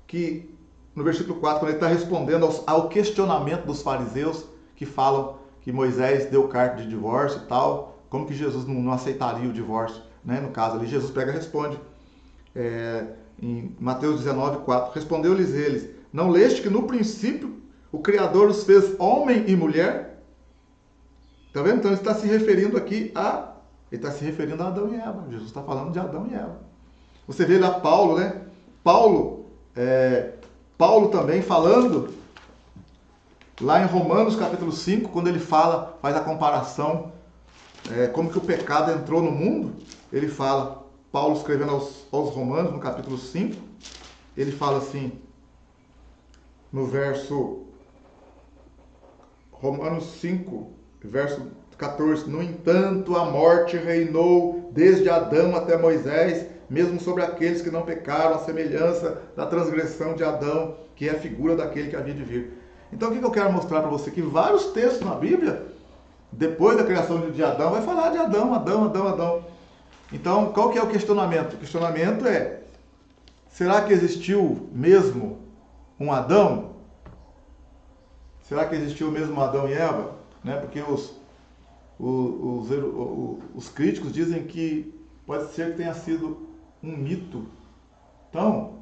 que, no versículo 4, quando ele está respondendo ao questionamento dos fariseus, que falam que Moisés deu carta de divórcio e tal, como que Jesus não aceitaria o divórcio, né? No caso ali, Jesus pega e responde, em Mateus 19, 4, respondeu-lhes eles, não leste que no princípio o Criador os fez homem e mulher? Tá vendo? Então ele está se referindo aqui a Adão e Eva. Jesus está falando de Adão e Eva. Você vê lá Paulo, né? Paulo também falando, lá em Romanos capítulo 5, quando ele faz a comparação, como que o pecado entrou no mundo, ele fala, Paulo escrevendo aos Romanos, no capítulo 5, ele fala assim, no verso, Romanos 5, verso 14, no entanto, a morte reinou desde Adão até Moisés, mesmo sobre aqueles que não pecaram, a semelhança da transgressão de Adão, que é a figura daquele que havia de vir. Então, o que eu quero mostrar para você? Que vários textos na Bíblia, depois da criação de Adão, vai falar de Adão. Então, qual que é o questionamento? O questionamento é, será que existiu mesmo um Adão? Será que existiu mesmo Adão e Eva? Né? Porque os críticos dizem que pode ser que tenha sido um mito. Então,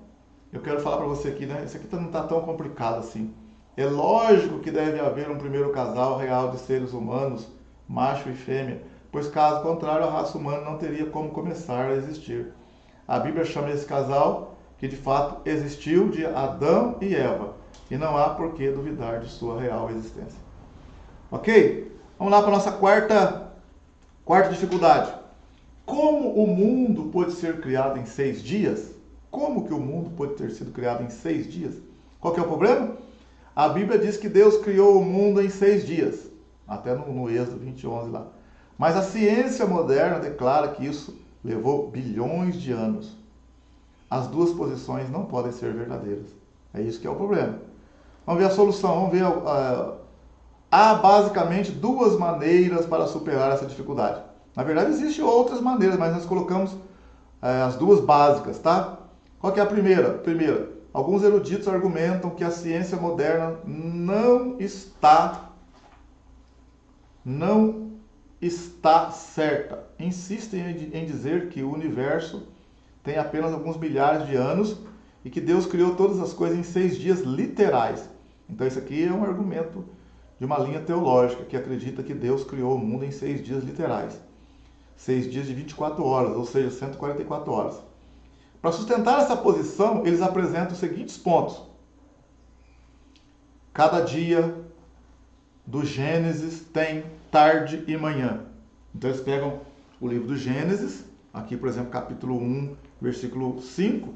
eu quero falar para você aqui, né? Isso aqui não está tão complicado assim. É lógico que deve haver um primeiro casal real de seres humanos, macho e fêmea, pois caso contrário a raça humana não teria como começar a existir. A Bíblia chama esse casal, que de fato existiu, de Adão e Eva, e não há por que duvidar de sua real existência. Ok? Vamos lá para a nossa quarta dificuldade. Como o mundo pode ser criado em 6 dias? Como que o mundo pode ter sido criado em 6 dias? Qual que é o problema? A Bíblia diz que Deus criou o mundo em 6 dias. até no Êxodo 20:11 lá. Mas a ciência moderna declara que isso levou bilhões de anos. As duas posições não podem ser verdadeiras. É isso que é o problema. Vamos ver a solução, vamos ver. Há basicamente duas maneiras para superar essa dificuldade. Na verdade, existem outras maneiras, mas nós colocamos as duas básicas, tá? Qual que é a primeira? Primeira, alguns eruditos argumentam que a ciência moderna não está certa. Insistem em dizer que o universo tem apenas alguns milhares de anos e que Deus criou todas as coisas em 6 dias literais. Então isso aqui é um argumento de uma linha teológica que acredita que Deus criou o mundo em 6 dias literais. 6 dias de 24 horas, ou seja, 144 horas. Para sustentar essa posição, eles apresentam os seguintes pontos. Cada dia do Gênesis tem tarde e manhã. Então eles pegam o livro do Gênesis, aqui por exemplo capítulo 1, versículo 5,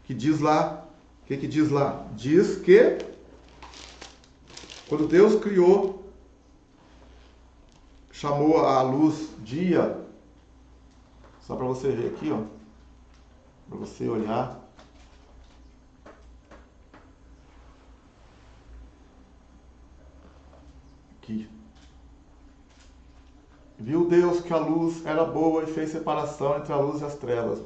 que diz lá, o que diz lá? Diz que quando Deus criou, chamou a luz dia, só para você ver aqui, ó, para você olhar. Aqui. Viu Deus que a luz era boa e fez separação entre a luz e as trevas.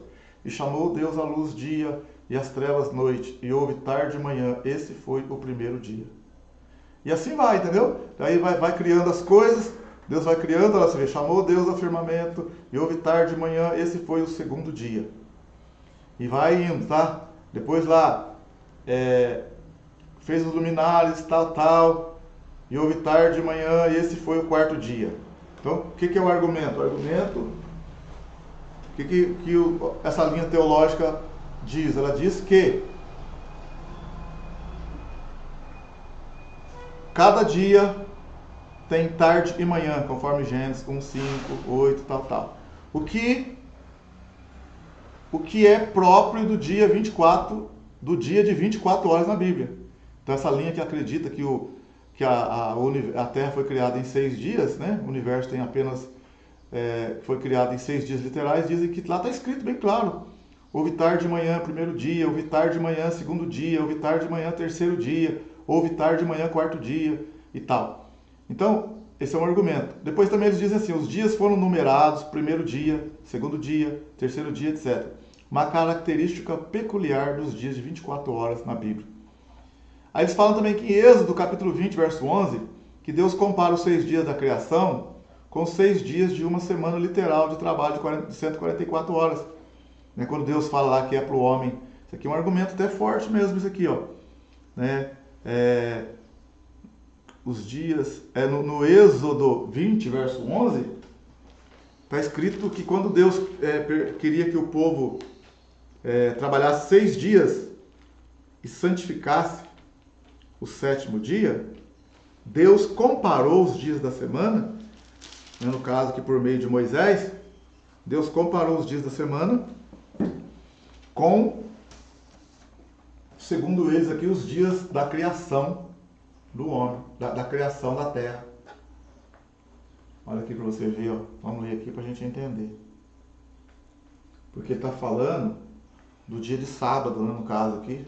E chamou Deus a luz dia e as trevas noite. E houve tarde e manhã. Esse foi o primeiro dia. E assim vai, entendeu? Daí vai criando as coisas. Deus vai criando, olha, você vê, chamou Deus ao firmamento. E houve tarde e manhã. Esse foi o segundo dia. E vai indo, tá? Depois lá, fez os luminares, tal. E houve tarde e manhã. E esse foi o quarto dia. Então, o que é o argumento? O argumento, essa linha teológica diz? Ela diz que cada dia tem tarde e manhã, conforme Gênesis 1, 5, 8, tal. O que é próprio do dia 24, do dia de 24 horas na Bíblia. Então, essa linha que acredita que a Terra foi criada em 6 dias, né? O universo tem apenas foi criado em 6 dias literais, dizem que lá está escrito bem claro. Houve tarde de manhã, primeiro dia, houve tarde de manhã, segundo dia, houve tarde de manhã, terceiro dia, houve tarde de manhã, quarto dia e tal. Então, esse é um argumento. Depois também eles dizem assim, os dias foram numerados, primeiro dia, segundo dia, terceiro dia, etc. Uma característica peculiar dos dias de 24 horas na Bíblia. Aí eles falam também que em Êxodo, capítulo 20, verso 11, que Deus compara os 6 dias da criação com 6 dias de uma semana literal de trabalho de 144 horas. Né? Quando Deus fala lá que é para o homem, isso aqui é um argumento até forte mesmo, isso aqui, ó. Né? Os dias, no Êxodo 20, verso 11, está escrito que quando Deus queria que o povo trabalhasse 6 dias e santificasse o 7º dia, Deus comparou os dias da semana, né, no caso aqui por meio de Moisés, Deus comparou os dias da semana com, segundo eles aqui, os dias da criação do homem, da criação da terra. Olha aqui para você ver, ó. Vamos ler aqui para a gente entender. Porque ele está falando do dia de sábado, né, no caso aqui.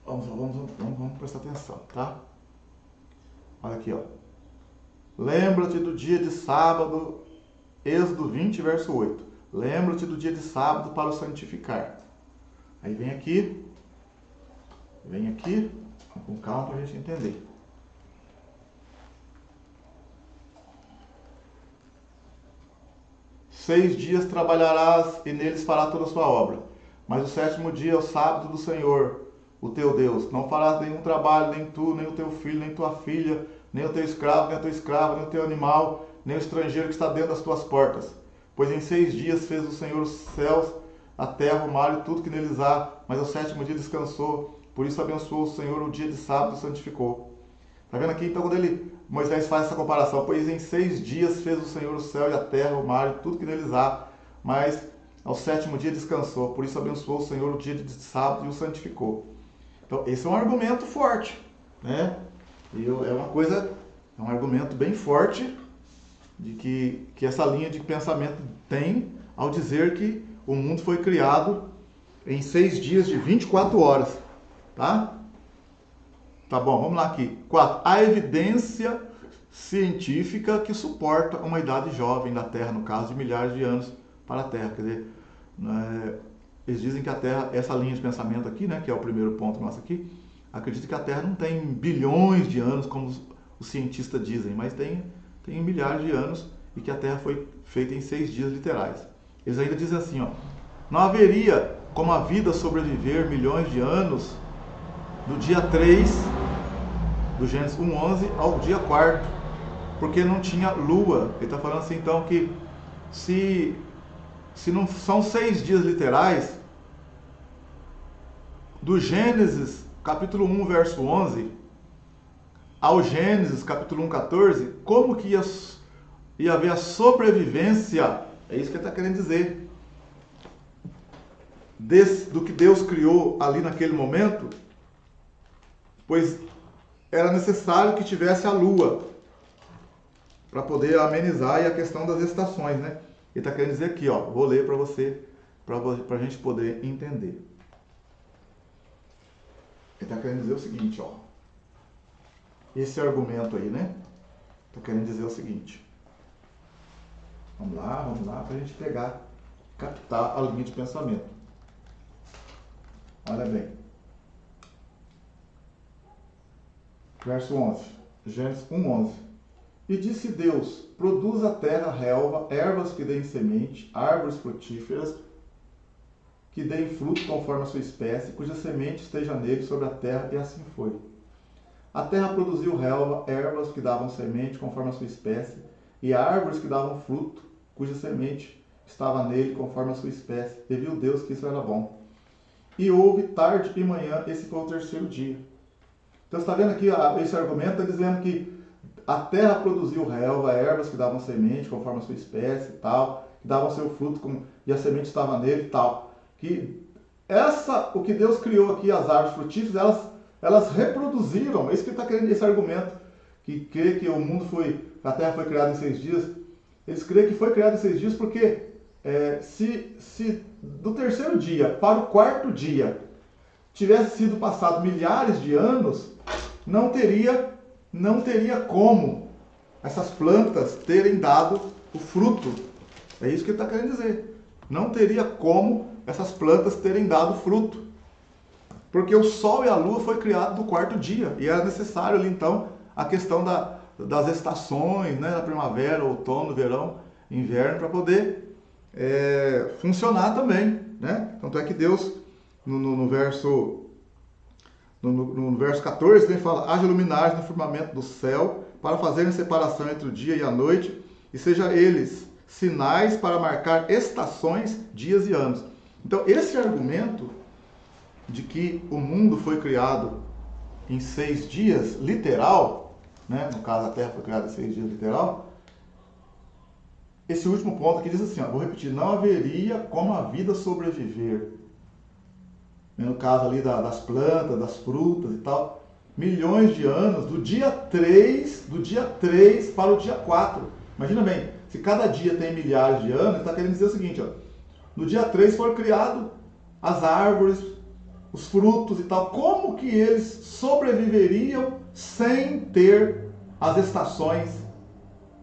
Vamos prestar atenção, tá? Olha aqui, ó. Lembra-te do dia de sábado, Êxodo 20, verso 8. Lembra-te do dia de sábado para o santificar. Aí vem aqui, com calma para a gente entender. Seis dias trabalharás e neles fará toda a sua obra. Mas o 7º dia é o sábado do Senhor, o teu Deus. Não farás nenhum trabalho, nem tu, nem o teu filho, nem tua filha, nem o teu escravo, nem a tua escrava, nem o teu animal, nem o estrangeiro que está dentro das tuas portas. Pois em 6 dias fez o Senhor os céus, a terra, o mar e tudo que neles há, mas ao 7º dia descansou. Por isso abençoou o Senhor o dia de sábado e santificou. Está vendo aqui? Então, quando Moisés faz essa comparação, pois em 6 dias fez o Senhor o céu e a terra, o mar e tudo que neles há, mas ao 7º dia descansou. Por isso abençoou o Senhor o dia de sábado e o santificou. Então, esse é um argumento forte, né? E é um argumento bem forte de que essa linha de pensamento tem ao dizer que o mundo foi criado em 6 dias de 24 horas. Tá? Tá bom, vamos lá aqui. 4. A evidência científica que suporta uma idade jovem da Terra, no caso de milhares de anos para a Terra. Quer dizer, eles dizem que a Terra, essa linha de pensamento aqui, né, que é o primeiro ponto nosso aqui, acredita que a Terra não tem bilhões de anos, como os cientistas dizem, mas tem milhares de anos e que a Terra foi feita em 6 dias literais. Eles ainda dizem assim, ó, não haveria como a vida sobreviver milhões de anos do dia 3 do Gênesis 1:11 ao dia 4º, porque não tinha lua. Ele está falando assim, então, que se não são 6 dias literais, do Gênesis capítulo 1, verso 11, ao Gênesis capítulo 1, 14, como que ia haver a sobrevivência, é isso que ele está querendo dizer, do que Deus criou ali naquele momento, pois era necessário que tivesse a lua, para poder amenizar aí a questão das estações, né? Ele está querendo dizer aqui, ó, vou ler para você, para a gente poder entender. Ele está querendo dizer o seguinte, ó, esse argumento aí, né? Está querendo dizer o seguinte. Vamos lá, para a gente captar a linha de pensamento. Olha bem. Verso 11, Gênesis 1:11. E disse Deus, produz a terra relva, ervas que deem semente, árvores frutíferas, que deem fruto conforme a sua espécie, cuja semente esteja nele sobre a terra, e assim foi. A terra produziu relva, ervas que davam semente conforme a sua espécie, e árvores que davam fruto, cuja semente estava nele conforme a sua espécie. E viu Deus que isso era bom. E houve tarde e manhã, esse foi o 3º dia. Então você está vendo aqui, esse argumento está dizendo que a terra produziu relva, ervas que davam semente conforme a sua espécie e tal, que davam seu fruto e a semente estava nele e tal. Que o que Deus criou aqui, as árvores frutíferas, elas reproduziram, é isso que está querendo esse argumento, que crê que a terra foi criada em 6 dias. Eles creem que foi criada em 6 dias porque se do 3º dia para o 4º dia tivesse sido passado milhares de anos, não teria como essas plantas terem dado o fruto. É isso que ele está querendo dizer. Não teria como essas plantas terem dado fruto. Porque o Sol e a Lua foi criado no 4º dia. E era necessário ali, então, a questão das estações, né, da primavera, outono, verão, inverno, para poder funcionar também. Né? Tanto é que Deus, no verso 14, ele fala, haja luminares no firmamento do céu, para fazerem separação entre o dia e a noite, e seja eles sinais para marcar estações, dias e anos. Então, esse argumento de que o mundo foi criado em 6 dias, literal, né? No caso a Terra foi criada em 6 dias, literal, esse último ponto aqui diz assim, ó, vou repetir, não haveria como a vida sobreviver, no caso ali das plantas, das frutas e tal, milhões de anos, do dia 3 para o dia 4. Imagina bem, se cada dia tem milhares de anos, está querendo dizer o seguinte, ó, no dia 3 foram criados as árvores, os frutos e tal. Como que eles sobreviveriam sem ter as estações?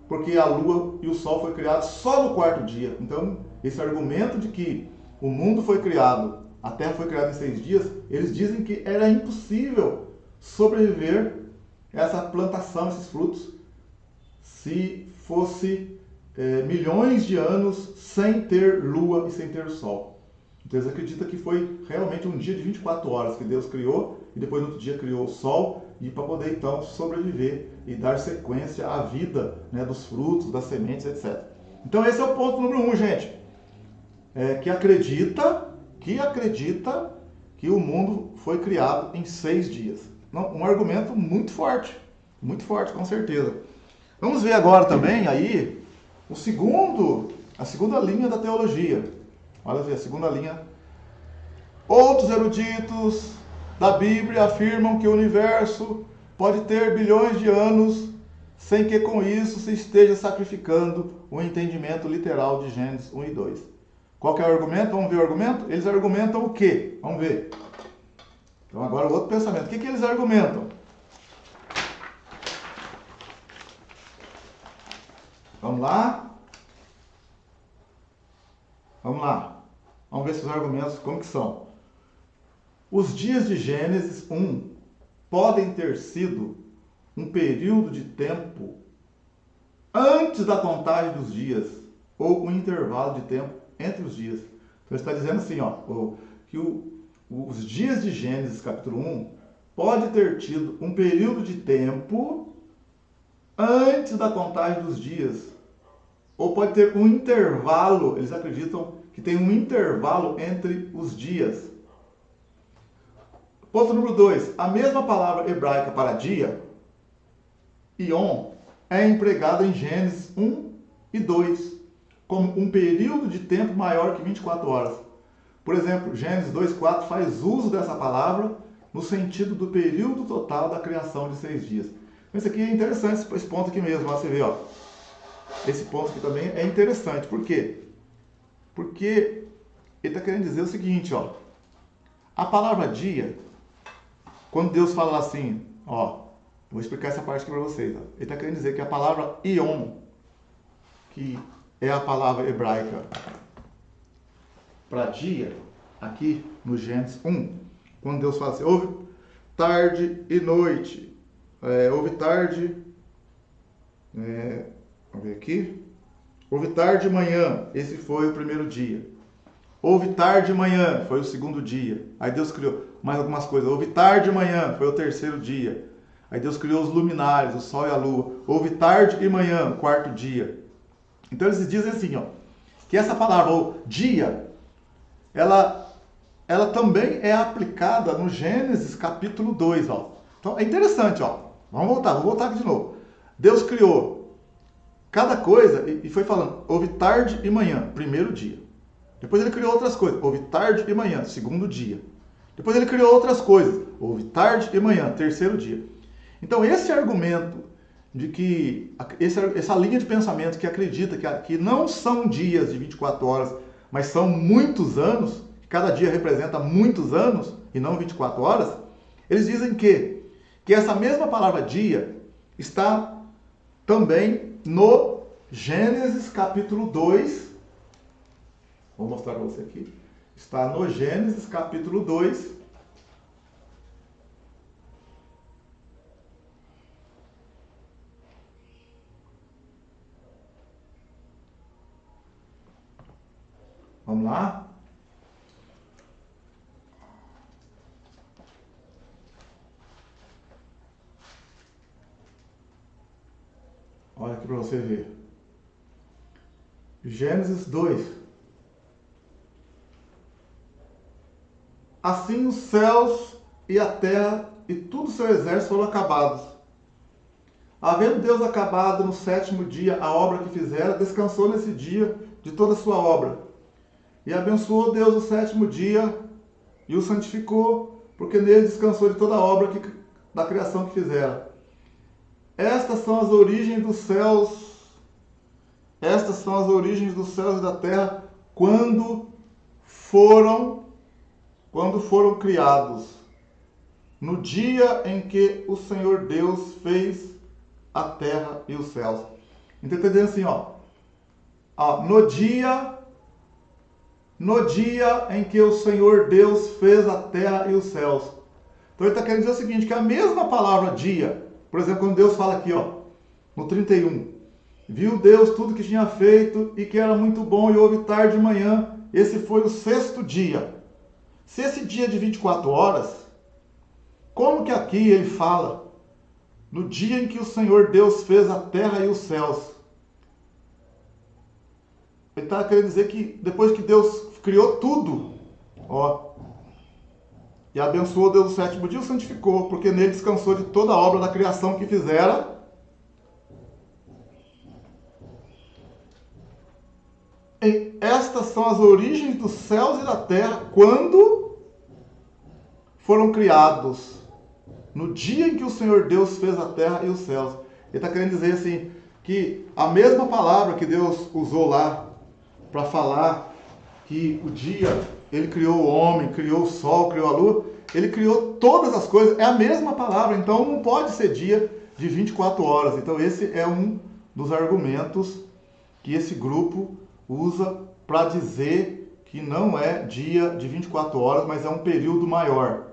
Porque a Lua e o Sol foi criado só no 4º dia. Então, esse argumento de que o mundo foi criado, a Terra foi criada em 6 dias, eles dizem que era impossível sobreviver essa plantação, esses frutos, se fosse milhões de anos sem ter lua e sem ter sol. Então eles acreditam que foi realmente um dia de 24 horas que Deus criou, e depois no outro dia criou o sol, e para poder então sobreviver e dar sequência à vida, né, dos frutos, das sementes, etc. Então esse é o ponto número 1, gente. Que acredita que o mundo foi criado em 6 dias. Um argumento muito forte, com certeza. Vamos ver agora também aí a segunda linha da teologia. Olha aí, a segunda linha. Outros eruditos da Bíblia afirmam que o universo pode ter bilhões de anos sem que com isso se esteja sacrificando o entendimento literal de Gênesis 1 e 2. Qual que é o argumento? Vamos ver o argumento? Eles argumentam o quê? Vamos ver. Então agora o outro pensamento. O que eles argumentam? Vamos lá? Vamos lá. Vamos ver esses argumentos como que são. Os dias de Gênesis 1 podem ter sido um período de tempo antes da contagem dos dias ou um intervalo de tempo entre os dias. Então ele está dizendo assim, ó, que os dias de Gênesis capítulo 1 pode ter tido um período de tempo antes da contagem dos dias, ou pode ter um intervalo, eles acreditam que tem um intervalo entre os dias. Ponto número 2, a mesma palavra hebraica para dia, Yom, é empregada em Gênesis 1 e 2, como um período de tempo maior que 24 horas. Por exemplo, Gênesis 2:4 faz uso dessa palavra no sentido do período total da criação de 6 dias. Isso aqui é interessante, esse ponto aqui mesmo, você vê, ó. Esse ponto aqui também é interessante. Por quê? Porque ele está querendo dizer o seguinte, ó. A palavra dia, quando Deus fala assim, ó, vou explicar essa parte aqui para vocês. Ó. Ele está querendo dizer que a palavra Yom, que é a palavra hebraica para dia, aqui no Gênesis 1, quando Deus fala assim, houve tarde e noite, houve tarde, vamos ver aqui, houve tarde e manhã, esse foi o primeiro dia. Houve tarde e manhã, foi o segundo dia. Aí Deus criou mais algumas coisas. Houve tarde e manhã, foi o terceiro dia. Aí Deus criou os luminares, o sol e a lua. Houve tarde e manhã, o quarto dia. Então eles dizem assim, ó, que essa palavra, ou dia, ela também é aplicada no Gênesis capítulo 2, ó. Então é interessante, ó. Vou voltar aqui de novo. Deus criou cada coisa e foi falando, houve tarde e manhã, primeiro dia. Depois ele criou outras coisas, houve tarde e manhã, segundo dia. Depois ele criou outras coisas, houve tarde e manhã, terceiro dia. Então esse argumento de que, essa linha de pensamento que acredita que não são dias de 24 horas, mas são muitos anos, cada dia representa muitos anos e não 24 horas, eles dizem que essa mesma palavra dia está também no Gênesis capítulo 2, vou mostrar para você aqui, está no Gênesis capítulo 2, vamos lá? Olha aqui para você ver. Gênesis 2. Assim os céus e a terra e todo o seu exército foram acabados. Havendo Deus acabado no sétimo dia a obra que fizera, descansou nesse dia de toda a sua obra. E abençoou Deus o sétimo dia e o santificou, porque nele descansou de toda a obra da criação que fizera. Estas são as origens dos céus e da terra quando foram criados, no dia em que o Senhor Deus fez a terra e os céus. Então está dizendo assim, ó, no dia em que o Senhor Deus fez a terra e os céus. Então ele está querendo dizer o seguinte, que a mesma palavra dia, por exemplo, quando Deus fala aqui, ó, no 31, viu Deus tudo que tinha feito e que era muito bom e houve tarde e manhã, esse foi o sexto dia. Se esse dia de 24 horas, como que aqui ele fala no dia em que o Senhor Deus fez a terra e os céus? Ele está querendo dizer que depois que Deus criou tudo, ó, e abençoou Deus o sétimo dia, o santificou, porque nele descansou de toda a obra da criação que fizera. E estas são as origens dos céus e da terra quando foram criados, no dia em que o Senhor Deus fez a terra e os céus. Ele está querendo dizer assim, que a mesma palavra que Deus usou lá para falar que o dia, ele criou o homem, criou o sol, criou a lua, ele criou todas as coisas, é a mesma palavra, então não pode ser dia de 24 horas. Então esse é um dos argumentos que esse grupo usa para dizer que não é dia de 24 horas, mas é um período maior.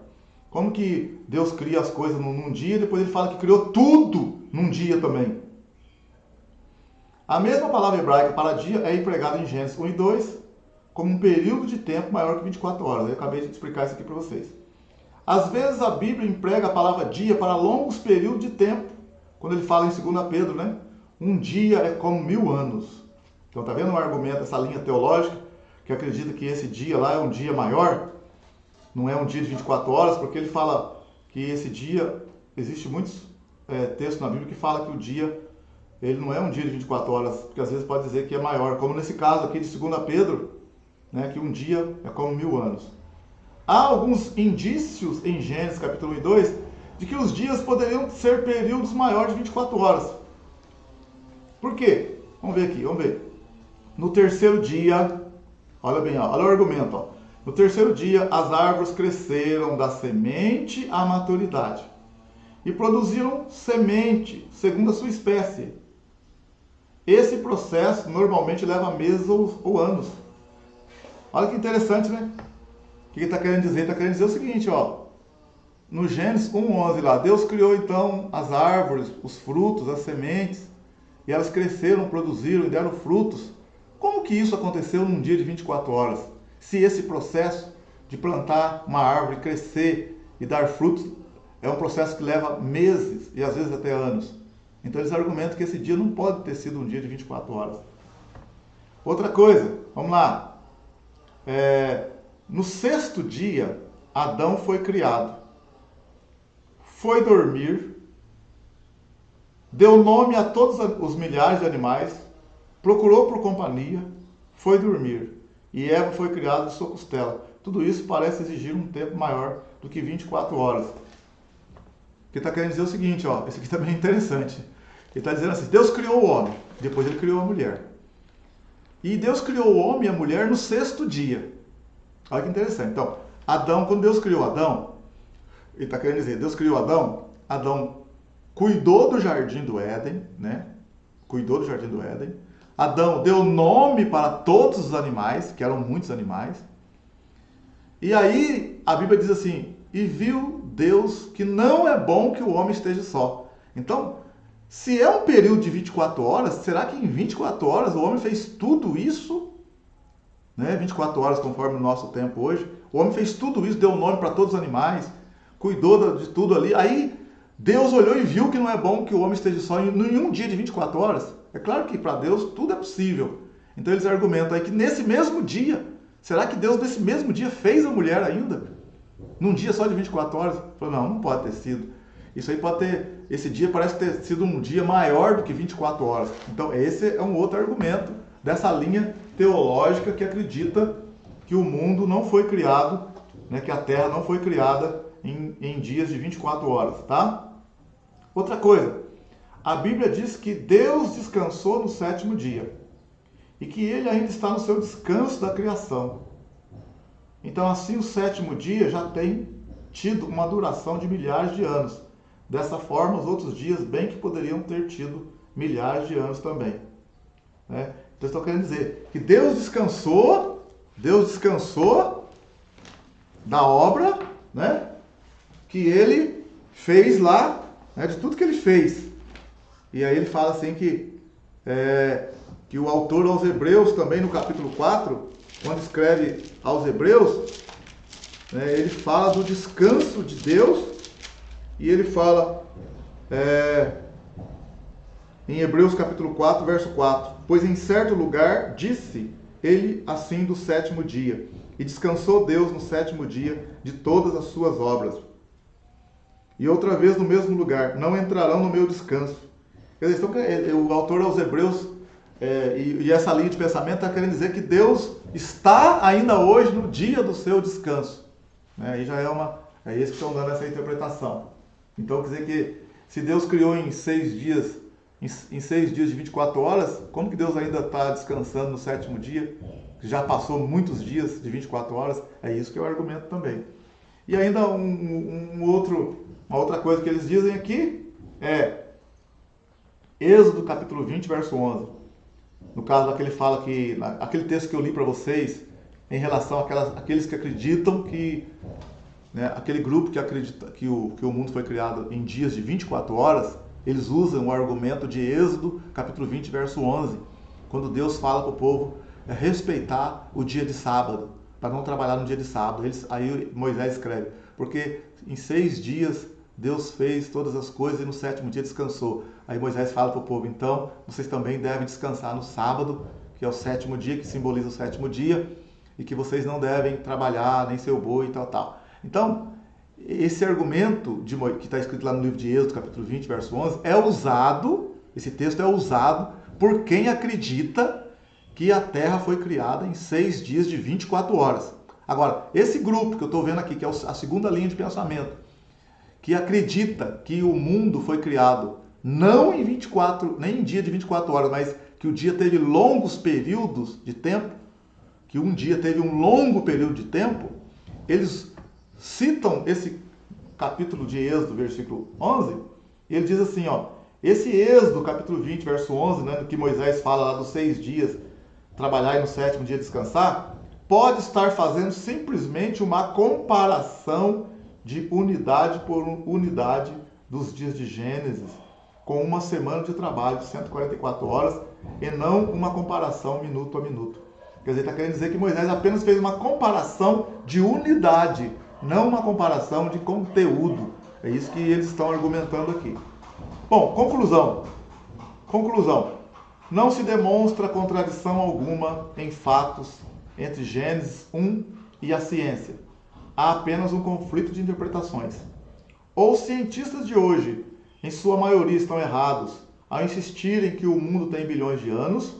Como que Deus cria as coisas num dia e depois ele fala que criou tudo num dia também? A mesma palavra hebraica para dia é empregada em Gênesis 1 e 2 como um período de tempo maior que 24 horas. Eu acabei de explicar isso aqui para vocês. Às vezes a Bíblia emprega a palavra dia para longos períodos de tempo. Quando ele fala em 2 Pedro, né? Um dia é como 1000 anos. Então tá vendo um argumento, essa linha teológica, que acredita que esse dia lá é um dia maior? Não é um dia de 24 horas, porque ele fala que esse dia, existe muitos textos na Bíblia que fala que o dia, ele não é um dia de 24 horas, porque às vezes pode dizer que é maior, como nesse caso aqui de 2 Pedro, né, que um dia é como 1000 anos. Há alguns indícios em Gênesis capítulo 1 e 2 de que os dias poderiam ser períodos maiores de 24 horas. Por quê? Vamos ver aqui, vamos ver. No terceiro dia, olha bem, olha o argumento. Ó. No terceiro dia, as árvores cresceram da semente à maturidade e produziram semente segundo a sua espécie. Esse processo normalmente leva meses ou anos. Olha que interessante, né? O que ele está querendo dizer? Ele está querendo dizer o seguinte, ó. No Gênesis 1:11 lá, Deus criou então as árvores, os frutos, as sementes, e elas cresceram, produziram e deram frutos. Como que isso aconteceu num dia de 24 horas? Se esse processo de plantar uma árvore, crescer e dar frutos, é um processo que leva meses e às vezes até anos. Então eles argumentam que esse dia não pode ter sido um dia de 24 horas. Outra coisa, vamos lá. No sexto dia, Adão foi criado, foi dormir, deu nome a todos os milhares de animais, procurou por companhia, foi dormir, e Eva foi criada de sua costela. Tudo isso parece exigir um tempo maior do que 24 horas. Ele está querendo dizer o seguinte, ó, esse aqui também é interessante. Ele está dizendo assim, Deus criou o homem, depois ele criou a mulher. E Deus criou o homem e a mulher no sexto dia. Olha que interessante. Então, Adão, quando Deus criou Adão, ele está querendo dizer, Deus criou Adão, Adão cuidou do jardim do Éden, né? Cuidou do jardim do Éden. Adão deu nome para todos os animais, que eram muitos animais. E aí, a Bíblia diz assim, e viu Deus que não é bom que o homem esteja só. Então, se é um período de 24 horas, será que em 24 horas o homem fez tudo isso? Né? 24 horas conforme o nosso tempo hoje. O homem fez tudo isso, deu nome para todos os animais, cuidou de tudo ali. Aí Deus olhou e viu que não é bom que o homem esteja só em um dia de 24 horas. É claro que para Deus tudo é possível. Então eles argumentam aí que nesse mesmo dia, será que Deus nesse mesmo dia fez a mulher ainda? Num dia só de 24 horas? Falou, não pode ter sido. Isso aí pode ter, esse dia parece ter sido um dia maior do que 24 horas. Então esse é um outro argumento dessa linha teológica que acredita que o mundo não foi criado, né, que a Terra não foi criada em dias de 24 horas, tá? Outra coisa, a Bíblia diz que Deus descansou no sétimo dia e que Ele ainda está no seu descanso da criação. Então assim o sétimo dia já tem tido uma duração de milhares de anos. Dessa forma, os outros dias bem que poderiam ter tido milhares de anos também. Né? Então, estou querendo dizer que Deus descansou da obra, né, que Ele fez lá, né, de tudo que Ele fez. E aí ele fala assim que o autor aos Hebreus, também no capítulo 4, quando escreve aos Hebreus, né, ele fala do descanso de Deus. E ele fala em Hebreus capítulo 4, verso 4, pois em certo lugar disse ele assim do sétimo dia, e descansou Deus no sétimo dia de todas as suas obras. E outra vez no mesmo lugar, não entrarão no meu descanso. O autor aos Hebreus, e essa linha de pensamento está querendo dizer que Deus está ainda hoje no dia do seu descanso. Aí já é isso que estão dando essa interpretação. Então, quer dizer que se Deus criou em 6 dias em 6 dias de 24 horas, como que Deus ainda está descansando no sétimo dia? Já passou muitos dias de 24 horas, é isso que é o argumento também. E ainda uma outra coisa que eles dizem aqui é Êxodo capítulo 20, verso 11. No caso daquele fala que, aquele texto que eu li para vocês, em relação àqueles que acreditam que, né, aquele grupo que acredita que o mundo foi criado em dias de 24 horas, eles usam o argumento de Êxodo capítulo 20, verso 11, quando Deus fala para o povo respeitar o dia de sábado, para não trabalhar no dia de sábado. Aí Moisés escreve, porque em 6 dias Deus fez todas as coisas e no sétimo dia descansou. Aí Moisés fala para o povo, então vocês também devem descansar no sábado, que é o sétimo dia, que simboliza o sétimo dia, e que vocês não devem trabalhar, nem seu boi e tal. Então, esse argumento que está escrito lá no livro de Êxodo, capítulo 20, verso 11, esse texto é usado por quem acredita que a Terra foi criada em 6 dias de 24 horas. Agora, esse grupo que eu estou vendo aqui, que é a segunda linha de pensamento, que acredita que o mundo foi criado não em 24, nem em dia de 24 horas, mas que o dia teve longos períodos de tempo, que um dia teve um longo período de tempo, eles citam esse capítulo de Êxodo, versículo 11, e ele diz assim, ó, esse Êxodo, capítulo 20, verso 11, né, no que Moisés fala lá dos 6 dias, trabalhar e no sétimo dia descansar, pode estar fazendo simplesmente uma comparação de unidade por unidade dos dias de Gênesis, com uma semana de trabalho de 144 horas, e não uma comparação minuto a minuto. Quer dizer, está querendo dizer que Moisés apenas fez uma comparação de unidade, não uma comparação de conteúdo. É isso que eles estão argumentando aqui. Bom, conclusão. Não se demonstra contradição alguma em fatos entre Gênesis 1 e a ciência. Há apenas um conflito de interpretações. Os cientistas de hoje, em sua maioria, estão errados ao insistirem que o mundo tem bilhões de anos,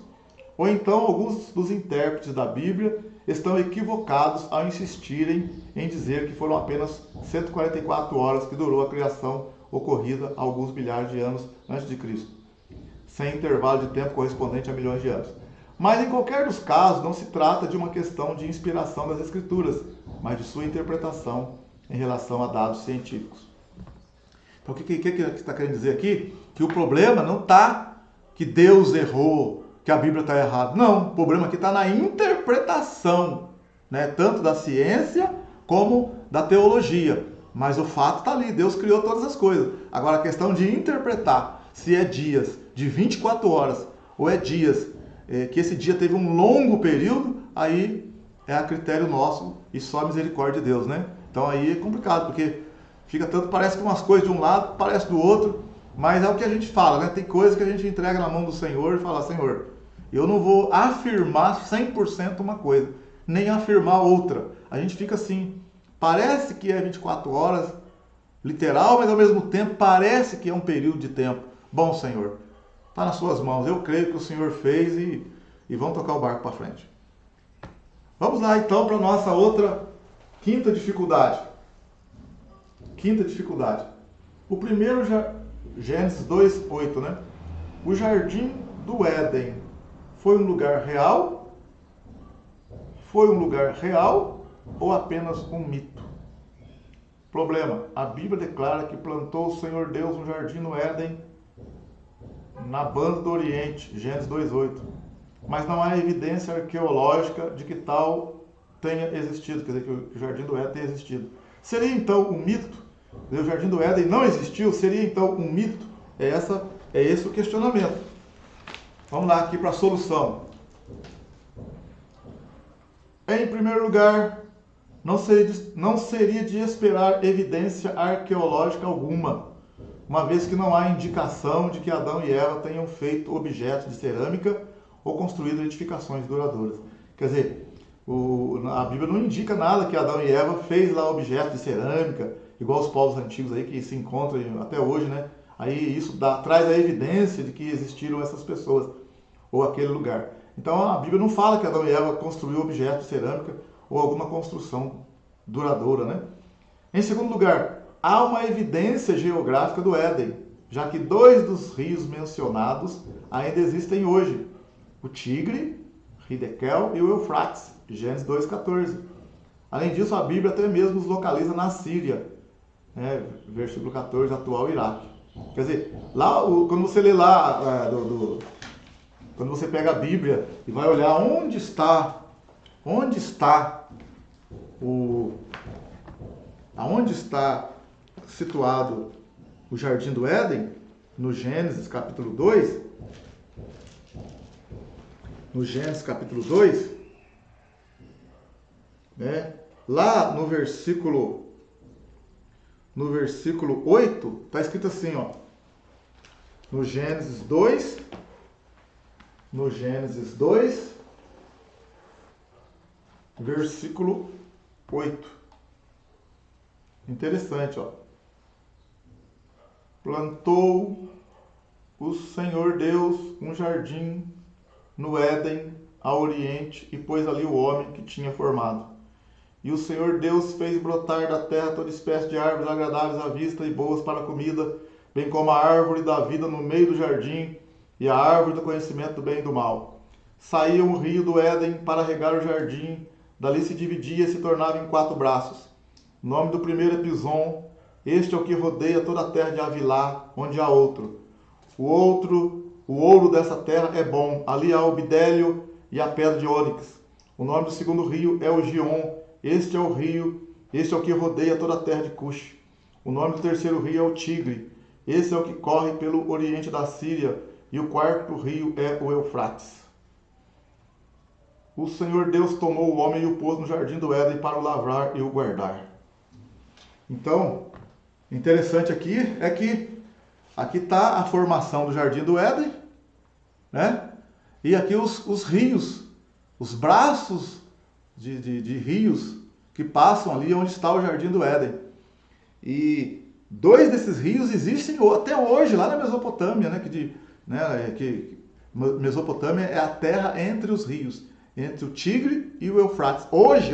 ou então alguns dos intérpretes da Bíblia estão equivocados ao insistirem em dizer que foram apenas 144 horas que durou a criação ocorrida há alguns milhares de anos antes de Cristo, sem intervalo de tempo correspondente a milhões de anos. Mas em qualquer dos casos, não se trata de uma questão de inspiração das Escrituras, mas de sua interpretação em relação a dados científicos. Então, o que está querendo dizer aqui? Que o problema não está que Deus errou, que a Bíblia está errada. Não, o problema aqui está na interpretação, né? Tanto da ciência como da teologia. Mas o fato está ali, Deus criou todas as coisas. Agora, a questão de interpretar se é dias de 24 horas ou é dias que esse dia teve um longo período, aí é a critério nosso e só a misericórdia de Deus, né? Então aí é complicado, porque fica tanto, parece que umas coisas de um lado, parece do outro, mas é o que a gente fala, né? Tem coisa que a gente entrega na mão do Senhor e fala, Senhor, eu não vou afirmar 100% uma coisa, nem afirmar outra. A gente fica assim, parece que é 24 horas, literal, mas ao mesmo tempo parece que é um período de tempo. Bom, Senhor, está nas suas mãos, eu creio que o Senhor fez e vamos tocar o barco para frente. Vamos lá então para a nossa outra quinta dificuldade. O primeiro, Gênesis 2:8, né? O jardim do Éden foi um lugar real? Foi um lugar real ou apenas um mito? Problema, a Bíblia declara que plantou o Senhor Deus um jardim no Éden, na banda do Oriente, Gênesis 2:8. Mas não há evidência arqueológica de que tal tenha existido, quer dizer, que o jardim do Éden tenha existido. Seria então um mito? O jardim do Éden não existiu? Seria então um mito? É esse o questionamento. Vamos lá aqui para a solução. Em primeiro lugar, não seria de esperar evidência arqueológica alguma, uma vez que não há indicação de que Adão e Eva tenham feito objetos de cerâmica ou construído edificações duradouras. Quer dizer, a Bíblia não indica nada que Adão e Eva fez lá objetos de cerâmica, igual os povos antigos aí que se encontram até hoje, né? Aí isso traz a evidência de que existiram essas pessoas ou aquele lugar. Então a Bíblia não fala que Adão e Eva construíram objetos de cerâmica ou alguma construção duradoura, né? Em segundo lugar, há uma evidência geográfica do Éden. já que dois dos rios mencionados ainda existem hoje, o Tigre, Hidekel, e o Eufrates, Gênesis 2,14. Além disso, a Bíblia até mesmo os localiza na Síria, né? Versículo 14, atual Iraque. Quer dizer, lá, quando você lê lá, quando você pega a Bíblia e vai olhar onde está situado o Jardim do Éden, no Gênesis capítulo 2, né? Lá no versículo 8, está escrito assim, ó, no Gênesis 2, versículo 8. Interessante, ó. Plantou o Senhor Deus um jardim no Éden, a oriente, e pôs ali o homem que tinha formado. E o Senhor Deus fez brotar da terra toda espécie de árvores agradáveis à vista e boas para a comida, bem como a árvore da vida no meio do jardim e a árvore do conhecimento do bem e do mal. Saía um rio do Éden para regar o jardim, dali se dividia e se tornava em 4 braços. O nome do primeiro é Pison, este é o que rodeia toda a terra de Avilá, onde há outro. O ouro dessa terra é bom, ali há o bidélio e a pedra de ônix. O nome do segundo rio é o Gion, este é o que rodeia toda a terra de Cush. O nome do terceiro rio é o Tigre, esse é o que corre pelo oriente da Síria, e o quarto rio é o Eufrates. O Senhor Deus tomou o homem e o pôs no jardim do Éden para o lavrar e o guardar. Então, interessante aqui é que aqui está a formação do jardim do Éden, né? E aqui os rios, os braços de rios que passam ali onde está o jardim do Éden. E 2 desses rios existem até hoje, lá na Mesopotâmia, né? Que Mesopotâmia é a terra entre os rios, entre o Tigre e o Eufrates. Hoje,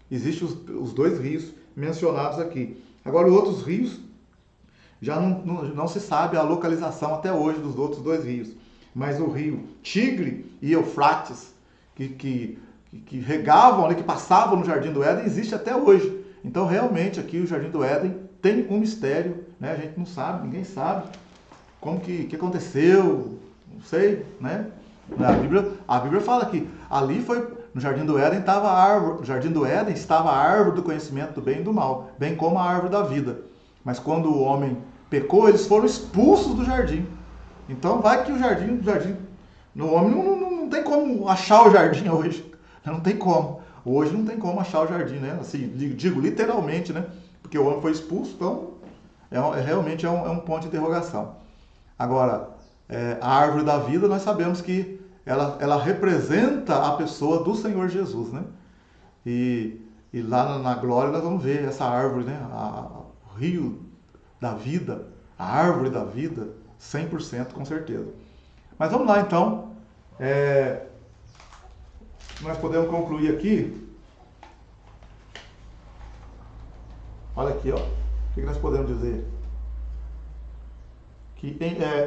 existem os 2 rios mencionados aqui. Agora, os outros rios, já não se sabe a localização até hoje dos outros 2 rios. Mas o rio Tigre e Eufrates, que regavam ali, que passavam no Jardim do Éden, existe até hoje. Então, realmente, aqui o Jardim do Éden tem um mistério, né? A gente não sabe, ninguém sabe como que aconteceu, não sei, né? A Bíblia fala que ali foi, no Jardim do Éden estava a árvore, no Jardim do Éden estava a árvore do conhecimento do bem e do mal, bem como a árvore da vida. Mas quando o homem pecou, eles foram expulsos do jardim. Então vai que o jardim no homem não tem como achar o jardim hoje. Não tem como. Hoje não tem como achar o jardim, né? Assim, digo literalmente, né? Porque o homem foi expulso, então realmente é um ponto de interrogação. Agora, a árvore da vida, nós sabemos que ela representa a pessoa do Senhor Jesus, né? E lá na glória nós vamos ver essa árvore, né? O rio da vida, a árvore da vida, 100% com certeza. Mas vamos lá então. Nós podemos concluir aqui. Olha aqui, ó. O que nós podemos dizer? Que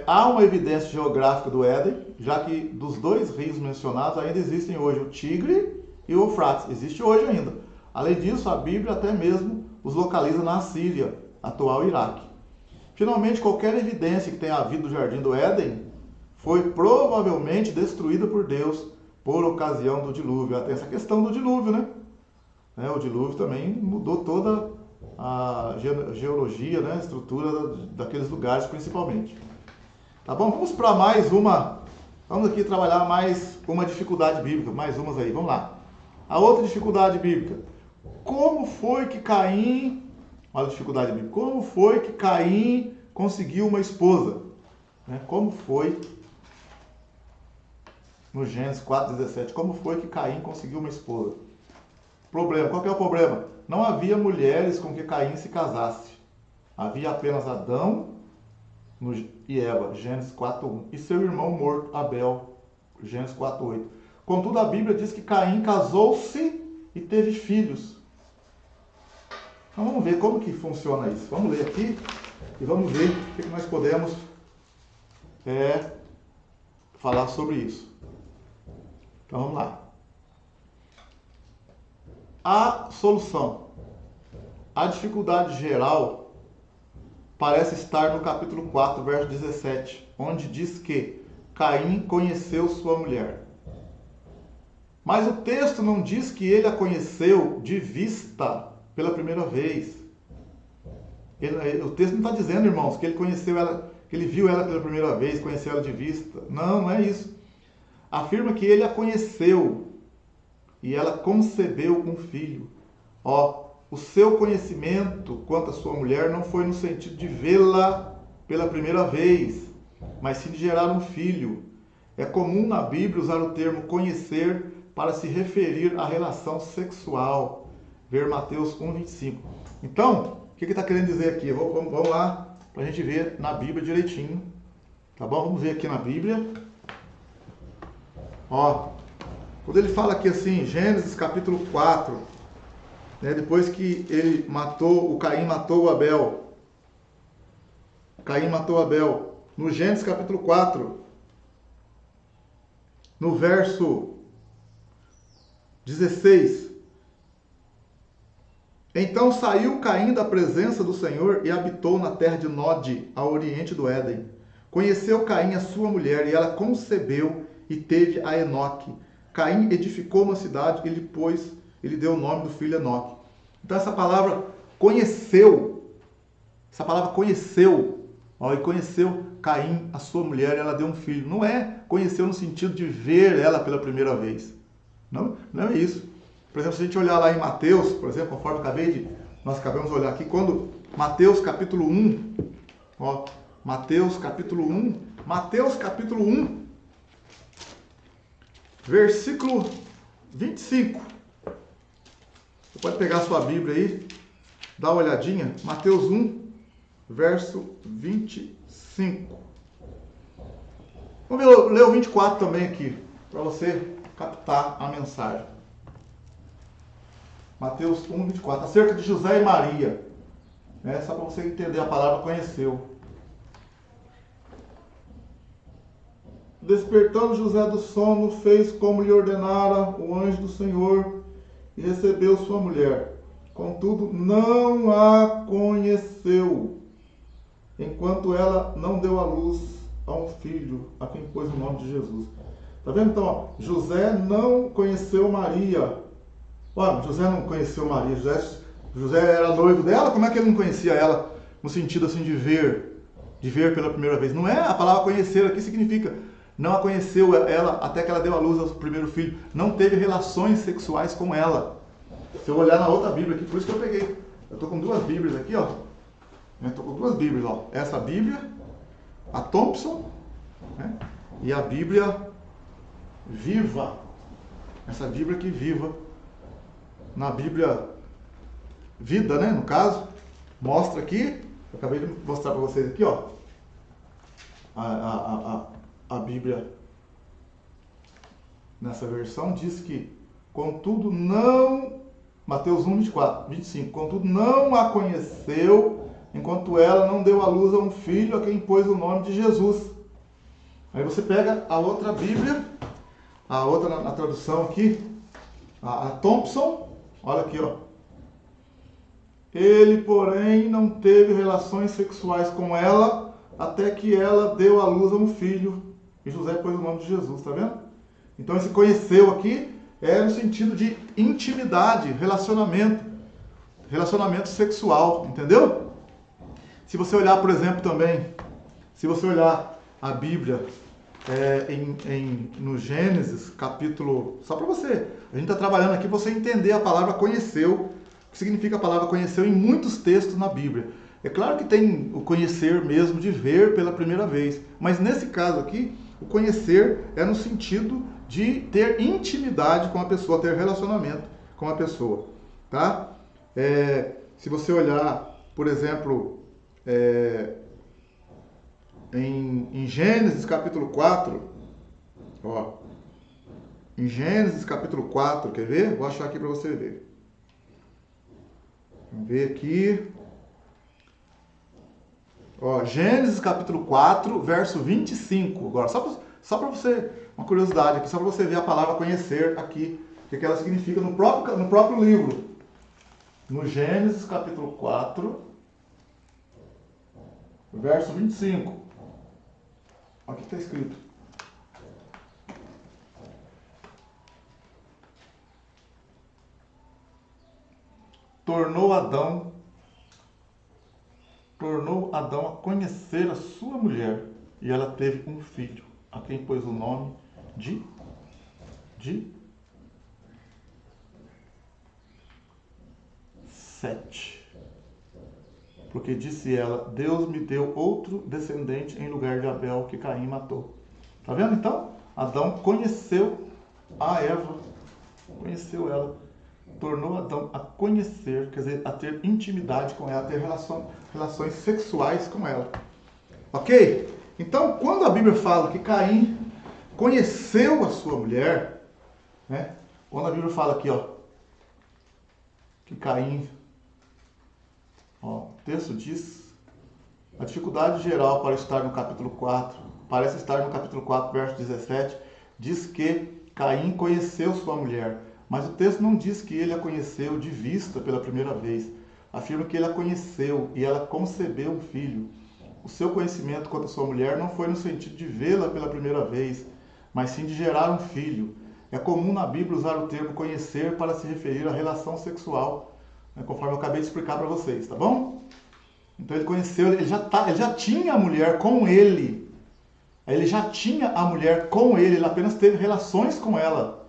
há uma evidência geográfica do Éden, já que dos 2 rios mencionados ainda existem hoje o Tigre e o Eufrates. Existe hoje ainda. Além disso, a Bíblia até mesmo os localiza na Síria, atual Iraque. Finalmente, qualquer evidência que tenha havido no Jardim do Éden foi provavelmente destruída por Deus por ocasião do dilúvio. Até essa questão do dilúvio, né? O dilúvio também mudou toda a geologia, né? A estrutura daqueles lugares principalmente. Tá bom? Vamos para mais uma. Vamos aqui trabalhar mais uma dificuldade bíblica. Mais umas aí. Vamos lá. A outra dificuldade bíblica. Como foi que Caim... Olha a dificuldade bíblica. Como foi que Caim conseguiu uma esposa? Como foi... No Gênesis 4,17, como foi que Caim conseguiu uma esposa? Problema, qual que é o problema? Não havia mulheres com que Caim se casasse. Havia apenas Adão e Eva, Gênesis 4,1. E seu irmão morto, Abel, Gênesis 4,8. Contudo, a Bíblia diz que Caim casou-se e teve filhos. Então vamos ver como que funciona isso. Vamos ler aqui e vamos ver o que nós podemos falar sobre isso. Então vamos lá. A solução. A dificuldade geral parece estar no capítulo 4, verso 17, onde diz que Caim conheceu sua mulher. Mas o texto não diz que ele a conheceu de vista pela primeira vez. O texto não está dizendo, irmãos, que ele conheceu ela, que ele viu ela pela primeira vez, conheceu ela de vista. Não, não é isso. Afirma que ele a conheceu e ela concebeu um filho. O seu conhecimento quanto à sua mulher não foi no sentido de vê-la pela primeira vez, mas sim de gerar um filho. É comum na Bíblia usar o termo conhecer para se referir à relação sexual. Ver Mateus 1:25. Então, o que está querendo dizer aqui? Vamos lá para a gente ver na Bíblia direitinho. Tá bom? Vamos ver aqui na Bíblia. Quando ele fala aqui assim, Gênesis capítulo 4, né, depois que o Caim matou o Abel. Caim matou Abel. No Gênesis capítulo 4, no verso 16. Então saiu Caim da presença do Senhor e habitou na terra de Nod, ao oriente do Éden. Conheceu Caim a sua mulher e ela concebeu e teve a Enoque. Caim edificou uma cidade e ele deu o nome do filho Enoque. Então essa palavra conheceu, e conheceu Caim a sua mulher e ela deu um filho. Não é conheceu no sentido de ver ela pela primeira vez. Não é isso. Por exemplo, se a gente olhar lá em Mateus, por exemplo, conforme nós acabamos de olhar aqui, quando Mateus capítulo 1, Mateus capítulo 1, versículo 25. Você pode pegar a sua Bíblia aí, dar uma olhadinha. Mateus 1, verso 25. Vamos ler o 24 também aqui, para você captar a mensagem. Mateus 1, 24. Acerca de José e Maria. Só para você entender a palavra conheceu. Despertando José do sono, fez como lhe ordenara o anjo do Senhor e recebeu sua mulher. Contudo, não a conheceu, enquanto ela não deu à luz a um filho, a quem pôs o nome de Jesus. Está vendo? Então, José não conheceu Maria. José não conheceu Maria. José era noivo dela, como é que ele não conhecia ela? No sentido assim de ver pela primeira vez. Não é, a palavra conhecer aqui significa não a conheceu ela até que ela deu à luz ao primeiro filho. Não teve relações sexuais com ela. Se eu olhar na outra Bíblia aqui, por isso que eu peguei. Eu estou com duas Bíblias aqui, Estou com duas Bíblias, Essa Bíblia, a Thompson, né? E a Bíblia Viva. Essa Bíblia aqui Viva. Na Bíblia Vida, né? No caso, mostra aqui, eu acabei de mostrar para vocês aqui, a Bíblia nessa versão diz que, contudo não, Mateus 1, 24, 25, contudo não a conheceu, enquanto ela não deu à luz a um filho a quem pôs o nome de Jesus. Aí você pega a outra Bíblia, a outra na tradução aqui, a Thompson, olha aqui, Ele, porém, não teve relações sexuais com ela até que ela deu à luz a um filho. E José pôs o nome de Jesus, tá vendo? Então esse conheceu aqui é no sentido de intimidade, relacionamento sexual, entendeu? Se você olhar, por exemplo, também, se você olhar a Bíblia no Gênesis, capítulo... Só para você, a gente está trabalhando aqui para você entender a palavra conheceu, o que significa a palavra conheceu em muitos textos na Bíblia. É claro que tem o conhecer mesmo de ver pela primeira vez, mas nesse caso aqui, o conhecer é no sentido de ter intimidade com a pessoa, ter relacionamento com a pessoa, tá? Se você olhar, por exemplo, em Gênesis capítulo 4, em Gênesis capítulo 4, quer ver? Vou achar aqui para você ver. Vamos ver aqui. Ó, Gênesis capítulo 4, verso 25. Agora, só para você, uma curiosidade aqui, só para você ver a palavra conhecer aqui, o que ela significa no próprio livro. No Gênesis capítulo 4, verso 25. Olha o que está escrito. Tornou Adão a conhecer a sua mulher, e ela teve um filho, a quem pôs o nome de Sete. Porque disse ela, Deus me deu outro descendente em lugar de Abel, que Caim matou. Tá vendo então? Adão conheceu a Eva, conheceu ela, tornou Adão a conhecer, quer dizer, a ter intimidade com ela, a ter relações sexuais com ela. Ok? Então, quando a Bíblia fala que Caim conheceu a sua mulher, né? Quando a Bíblia fala aqui, ó, que Caim, ó, o texto diz, a dificuldade geral para estar no capítulo 4, parece estar no capítulo 4, verso 17, diz que Caim conheceu sua mulher, mas o texto não diz que ele a conheceu de vista pela primeira vez. Afirma que ele a conheceu e ela concebeu um filho. O seu conhecimento quanto a sua mulher não foi no sentido de vê-la pela primeira vez, mas sim de gerar um filho. É comum na Bíblia usar o termo conhecer para se referir à relação sexual, né, conforme eu acabei de explicar para vocês, tá bom? Então ele conheceu, ele já tinha a mulher com ele. Ele já tinha a mulher com ele apenas teve relações com ela.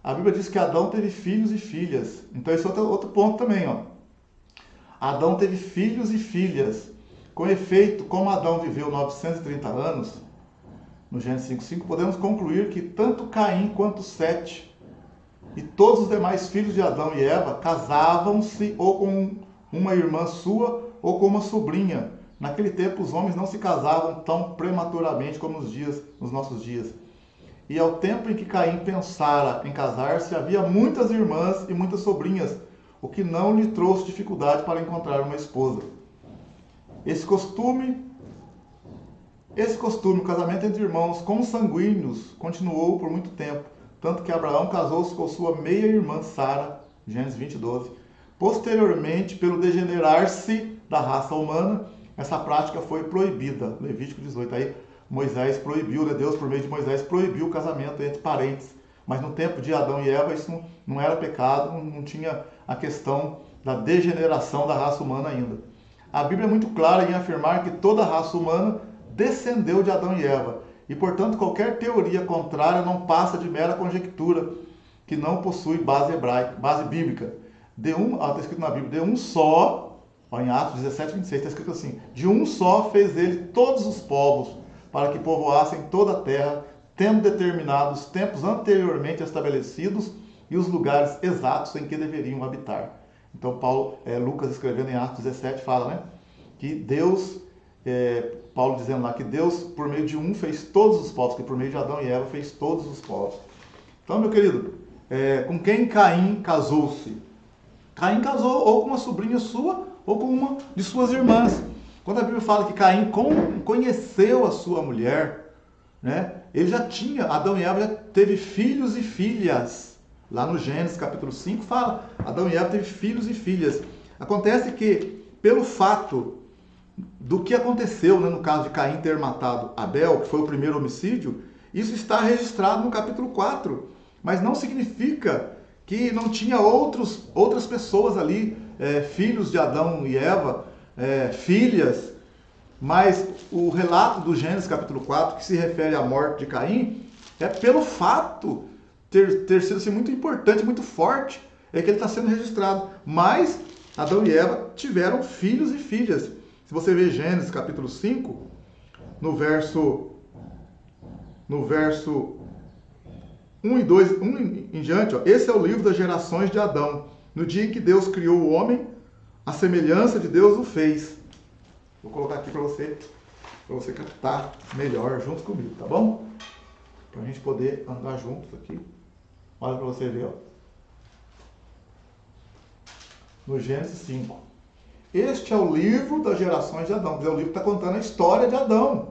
A Bíblia diz que Adão teve filhos e filhas. Então esse é outro ponto também, ó. Adão teve filhos e filhas. Com efeito, como Adão viveu 930 anos, no Gênesis 5:5, podemos concluir que tanto Caim quanto Sete e todos os demais filhos de Adão e Eva casavam-se ou com uma irmã sua ou com uma sobrinha. Naquele tempo os homens não se casavam tão prematuramente como nos nossos dias. E ao tempo em que Caim pensara em casar-se, havia muitas irmãs e muitas sobrinhas, o que não lhe trouxe dificuldade para encontrar uma esposa. Esse costume, o casamento entre irmãos consanguíneos, continuou por muito tempo, tanto que Abraão casou-se com sua meia-irmã Sara, Gênesis 20:12. Posteriormente, pelo degenerar-se da raça humana, essa prática foi proibida. Levítico 18. Aí Moisés proibiu, né? Deus por meio de Moisés proibiu o casamento entre parentes. Mas no tempo de Adão e Eva isso não era pecado, não tinha a questão da degeneração da raça humana ainda. A Bíblia é muito clara em afirmar que toda a raça humana descendeu de Adão e Eva. E, portanto, qualquer teoria contrária não passa de mera conjectura, que não possui base hebraica, base bíblica. Está escrito na Bíblia, de um só, em Atos 17:26, está escrito assim, de um só fez ele todos os povos, para que povoassem toda a terra, tendo determinados tempos anteriormente estabelecidos e os lugares exatos em que deveriam habitar. Então, Lucas escrevendo em Atos 17 fala, né, que Deus, Paulo dizendo lá que Deus, por meio de um, fez todos os povos, que por meio de Adão e Eva fez todos os povos. Então, meu querido, com quem Caim casou-se? Caim casou ou com uma sobrinha sua ou com uma de suas irmãs. Quando a Bíblia fala que Caim conheceu a sua mulher, né, ele já tinha, Adão e Eva já teve filhos e filhas. Lá no Gênesis capítulo 5 fala, Adão e Eva teve filhos e filhas. Acontece que, pelo fato do que aconteceu, né, no caso de Caim ter matado Abel, que foi o primeiro homicídio, isso está registrado no capítulo 4. Mas não significa que não tinha outras pessoas ali, filhos de Adão e Eva, filhas, mas o relato do Gênesis capítulo 4, que se refere à morte de Caim, é pelo fato ter sido assim, muito importante, muito forte, é que ele está sendo registrado. Mas Adão e Eva tiveram filhos e filhas. Se você ver Gênesis capítulo 5, no verso 1 e 2, 1 em diante, ó, esse é o livro das gerações de Adão. No dia em que Deus criou o homem, a semelhança de Deus o fez. Vou colocar aqui para você captar melhor junto comigo, tá bom? Para a gente poder andar juntos aqui. Olha para você ver, ó. No Gênesis 5. Este é o livro das gerações de Adão. O livro está contando a história de Adão.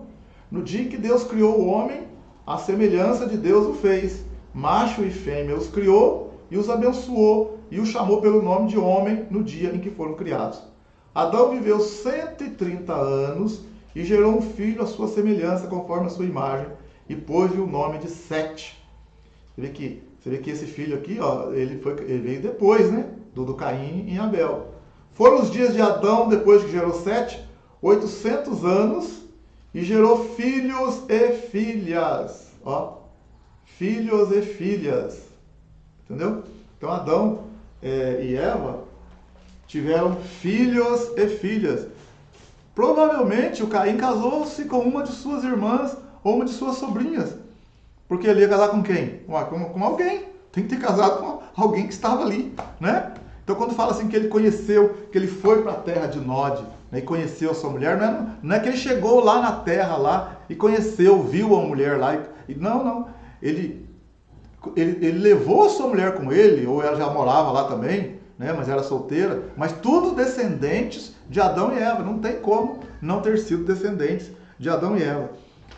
No dia em que Deus criou o homem, a semelhança de Deus o fez. Macho e fêmea os criou e os abençoou e os chamou pelo nome de homem no dia em que foram criados. Adão viveu 130 anos e gerou um filho à sua semelhança, conforme a sua imagem, e pôs-lhe o nome de Sete. Você vê que esse filho aqui, ó, ele veio depois, né? Do Caim e Abel. Foram os dias de Adão, depois que gerou Sete, 800 anos, e gerou filhos e filhas. Ó, filhos e filhas. Entendeu? Então Adão e Eva tiveram filhos e filhas. Provavelmente o Caim casou-se com uma de suas irmãs ou uma de suas sobrinhas. Porque ele ia casar com quem? Com alguém. Tem que ter casado com alguém que estava ali, né? Então quando fala assim que ele conheceu, que ele foi para a terra de Nod, né, e conheceu a sua mulher, não é que ele chegou lá na terra lá e conheceu, viu a mulher lá. Não. Ele levou a sua mulher com ele, ou ela já morava lá também, né, mas era solteira, mas todos descendentes de Adão e Eva. Não tem como não ter sido descendentes de Adão e Eva.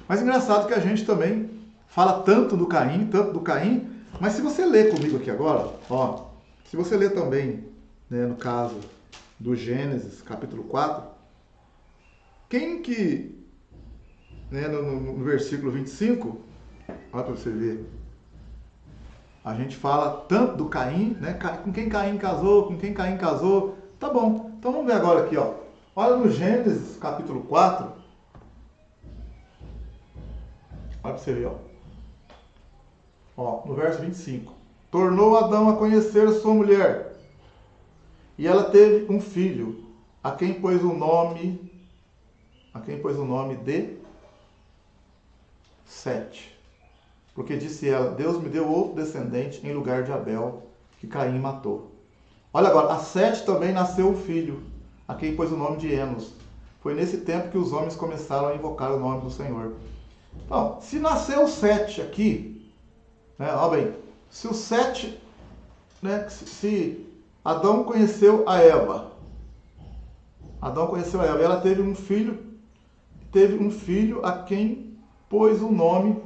Mas engraçado que a gente também fala tanto do Caim, mas se você ler comigo aqui agora, ó, se você ler também, né, no caso do Gênesis, capítulo 4, quem que, né, no versículo 25, olha para você ver, a gente fala tanto do Caim, né, com quem Caim casou, tá bom. Então vamos ver agora aqui, ó. Olha no Gênesis, capítulo 4, olha para você ver, ó, no verso 25. Tornou Adão a conhecer a sua mulher, e ela teve um filho, a quem pôs o nome de Sete. Porque disse ela, Deus me deu outro descendente em lugar de Abel, que Caim matou. Olha agora, a Sete também nasceu um filho, a quem pôs o nome de Enos. Foi nesse tempo que os homens começaram a invocar o nome do Senhor. Então, se nasceu Sete aqui, né, olha bem, se o Sete, né, se Adão conheceu a Eva, e ela teve um filho a quem pôs o nome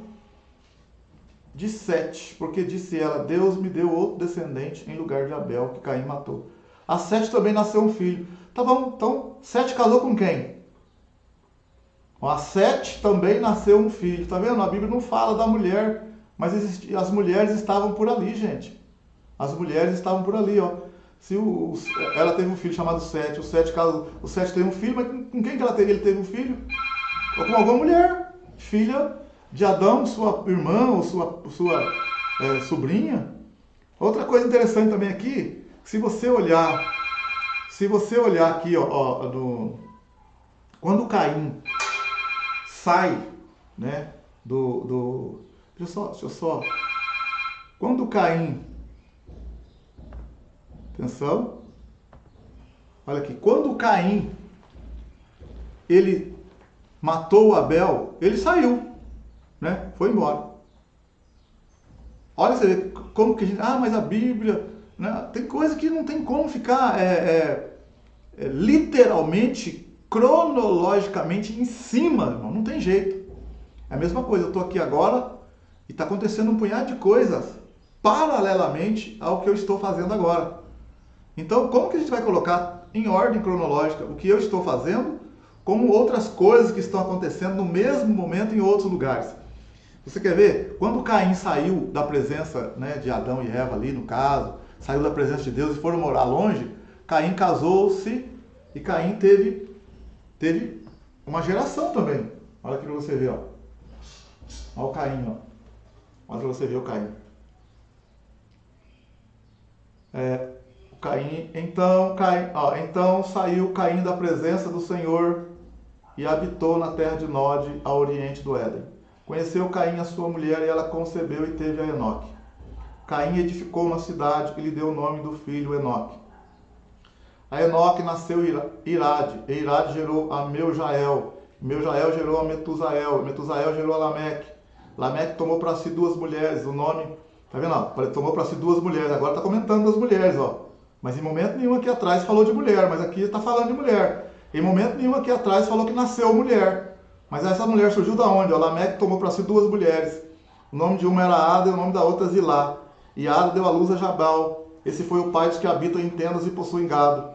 de Sete, porque disse ela, Deus me deu outro descendente em lugar de Abel, que Caim matou. A Sete também nasceu um filho. Tá bom, então Sete casou com quem? A Sete também nasceu um filho. Tá vendo? A Bíblia não fala da mulher, mas as mulheres estavam por ali, gente. As mulheres estavam por ali, ó. Ela teve um filho chamado Sete, o Sete teve um filho, mas com quem que ela teve? Ele teve um filho? Ou com alguma mulher, filha de Adão, sua irmã ou sua sobrinha. Outra coisa interessante também aqui, se você olhar aqui, ó, quando Caim sai, né, deixa eu só, quando Caim, atenção, olha aqui, quando Caim, ele matou Abel, ele saiu, né, foi embora. Olha, você vê como que a gente, mas a Bíblia, né, tem coisa que não tem como ficar literalmente, cronologicamente em cima, irmão, não tem jeito. É a mesma coisa, eu estou aqui agora e está acontecendo um punhado de coisas paralelamente ao que eu estou fazendo agora. Então, como que a gente vai colocar em ordem cronológica o que eu estou fazendo, como outras coisas que estão acontecendo no mesmo momento em outros lugares? Você quer ver? Quando Caim saiu da presença, né, de Adão e Eva ali, no caso, saiu da presença de Deus e foram morar longe, Caim casou-se e Caim teve uma geração também. Olha aqui para você ver, ó. Olha o Caim, ó. Olha para você ver o Caim. Então saiu Caim da presença do Senhor e habitou na terra de Nod, a oriente do Éden. Conheceu Caim a sua mulher e ela concebeu e teve a Enoque. Caim edificou uma cidade e lhe deu o nome do filho Enoque. A Enoque nasceu Irade, e Irade gerou a Meujael. Meujael gerou a Metusael, Metusael gerou a Lameque. Lameque tomou para si duas mulheres, o nome, tá vendo? Tomou para si duas mulheres, agora está comentando das mulheres, ó. Mas em momento nenhum aqui atrás falou de mulher, mas aqui está falando de mulher. Em momento nenhum aqui atrás falou que nasceu mulher. Mas essa mulher surgiu da onde? O Lameque tomou para si duas mulheres. O nome de uma era Ada e o nome da outra Zilá. E Ada deu à luz a Jabal. Esse foi o pai dos que habitam em tendas e possuem gado.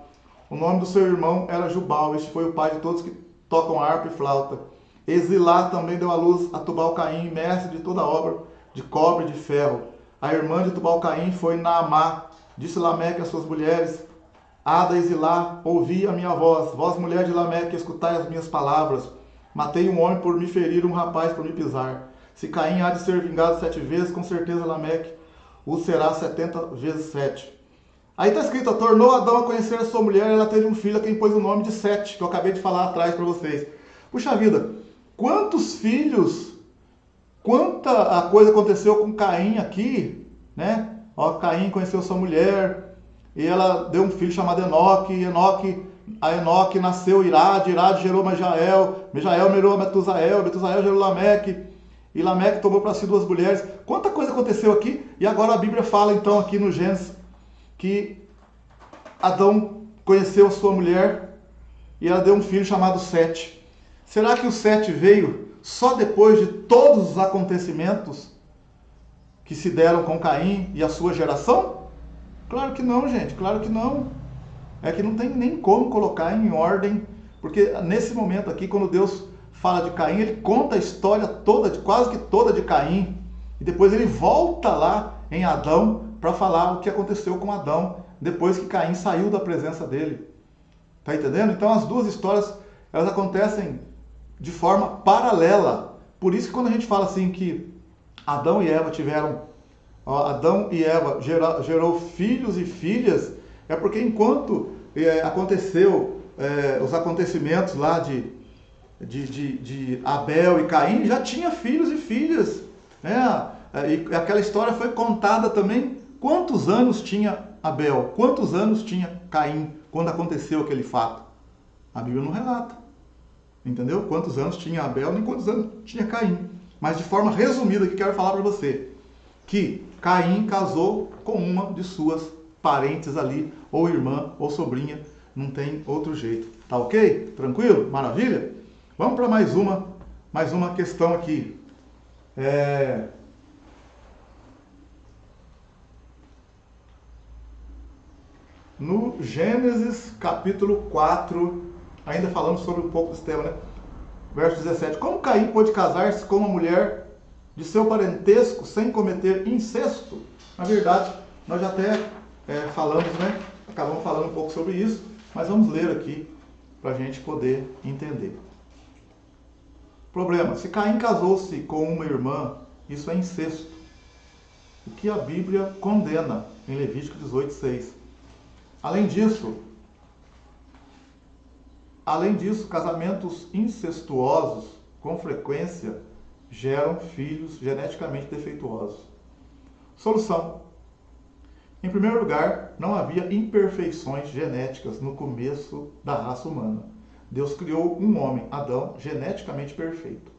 O nome do seu irmão era Jubal. Este foi o pai de todos que tocam harpa e flauta. E Zilá também deu à luz a Tubal-Caim, mestre de toda obra de cobre e de ferro. A irmã de Tubal-Caim foi Naamá. Disse Lameque às suas mulheres: Ada e Zilá, ouvi a minha voz. Vós, mulher de Lameque, escutai as minhas palavras. Matei um homem por me ferir, um rapaz por me pisar. Se Caim há de ser vingado 7 vezes, com certeza Lameque o será 70 vezes 7. Aí está escrito: tornou Adão a conhecer a sua mulher, e ela teve um filho a quem pôs o nome de Sete, que eu acabei de falar atrás para vocês. Puxa vida, quantos filhos, quanta a coisa aconteceu com Caim aqui, né? Ó, Caim conheceu sua mulher, e ela deu um filho chamado Enoque, a Enoque nasceu Irade, Irade gerou Mejael, Mejael gerou Metusael, Metusael gerou Lameque, e Lameque tomou para si duas mulheres. Quanta coisa aconteceu aqui, e agora a Bíblia fala então aqui no Gênesis, que Adão conheceu sua mulher, e ela deu um filho chamado Sete. Será que o Sete veio só depois de todos os acontecimentos que se deram com Caim e a sua geração? Claro que não, gente, claro que não. É que não tem nem como colocar em ordem, porque nesse momento aqui, quando Deus fala de Caim, ele conta a história toda, quase que toda de Caim, e depois ele volta lá em Adão para falar o que aconteceu com Adão, depois que Caim saiu da presença dele. Tá entendendo? Então as duas histórias, elas acontecem de forma paralela. Por isso que quando a gente fala assim que Adão e Eva gerou filhos e filhas, é porque enquanto aconteceu os acontecimentos lá de Abel e Caim, já tinha filhos e filhas, né? E aquela história foi contada também. Quantos anos tinha Abel? Quantos anos tinha Caim quando aconteceu aquele fato? A Bíblia não relata. Entendeu? Quantos anos tinha Abel, nem quantos anos tinha Caim. Mas de forma resumida aqui quero falar para você que Caim casou com uma de suas parentes ali, ou irmã, ou sobrinha, não tem outro jeito. Tá ok? Tranquilo? Maravilha? Vamos para mais uma questão aqui. No Gênesis capítulo 4, ainda falando sobre um pouco desse tema, né? Verso 17. Como Caim pôde casar-se com uma mulher de seu parentesco sem cometer incesto? Na verdade, nós já até falamos, né? Acabamos falando um pouco sobre isso, mas vamos ler aqui para a gente poder entender. Problema: se Caim casou-se com uma irmã, isso é incesto, o que a Bíblia condena em Levítico 18:6. Além disso, casamentos incestuosos com frequência geram filhos geneticamente defeituosos. Solução: em primeiro lugar, não havia imperfeições genéticas no começo da raça humana. Deus criou um homem, Adão, geneticamente perfeito.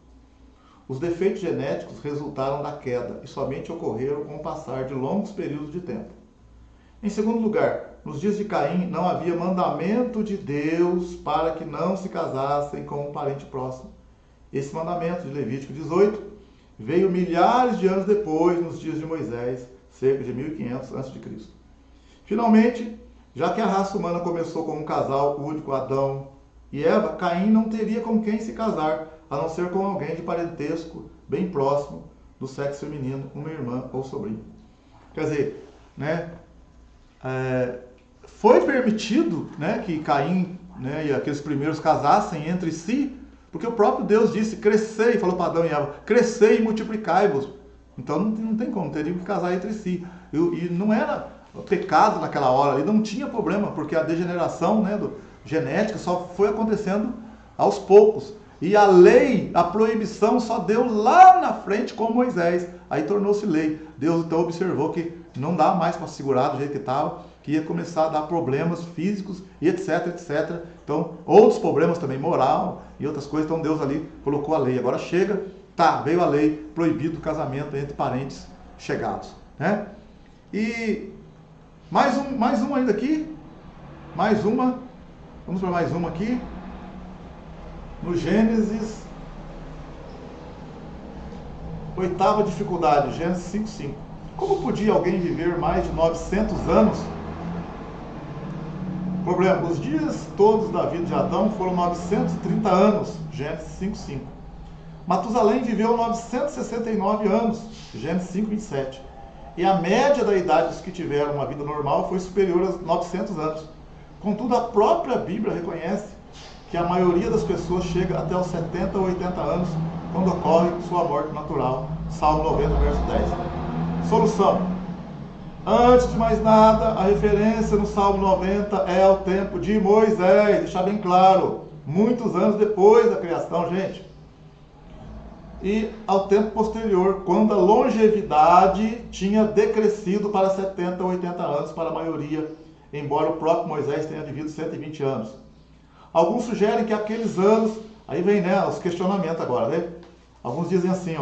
Os defeitos genéticos resultaram da queda e somente ocorreram com o passar de longos períodos de tempo. Em segundo lugar, nos dias de Caim não havia mandamento de Deus para que não se casassem com um parente próximo. Esse mandamento de Levítico 18 veio milhares de anos depois, nos dias de Moisés, cerca de 1500 a.C. Finalmente, já que a raça humana começou com um casal único, Adão e Eva, Caim não teria com quem se casar, a não ser com alguém de parentesco bem próximo do sexo feminino, uma irmã ou sobrinho. Quer dizer, né, foi permitido, né, que Caim, né, e aqueles primeiros casassem entre si, porque o próprio Deus disse: crescei, falou para Adão e Eva, crescei e multiplicai-vos. Então não tem como, teriam que casar entre si. E não era pecado naquela hora, e não tinha problema, porque a degeneração, né, genética só foi acontecendo aos poucos. E a lei, a proibição só deu lá na frente com Moisés. Aí tornou-se lei. Deus então observou que não dá mais para segurar do jeito que estava, que ia começar a dar problemas físicos e etc, etc. Então, outros problemas também, moral e outras coisas. Então Deus ali colocou a lei. Agora chega, veio a lei, proibido o casamento entre parentes chegados, né? E Mais uma ainda aqui. Mais uma. Vamos para mais uma aqui. No Gênesis, oitava dificuldade, Gênesis 5:5. Como podia alguém viver mais de 900 anos? Problema, os dias todos da vida de Adão foram 930 anos, Gênesis 5:5. Matusalém viveu 969 anos, Gênesis 5:27. E a média da idade dos que tiveram uma vida normal foi superior a 900 anos. Contudo, a própria Bíblia reconhece que a maioria das pessoas chega até os 70 ou 80 anos quando ocorre sua morte natural. Salmo 90, verso 10. Solução. Antes de mais nada, a referência no Salmo 90 é ao tempo de Moisés, deixar bem claro, muitos anos depois da criação, gente. E ao tempo posterior, quando a longevidade tinha decrescido para 70 ou 80 anos para a maioria, embora o próprio Moisés tenha vivido 120 anos. Alguns sugerem que aqueles anos, aí vem, né, os questionamentos agora, né? Alguns dizem assim,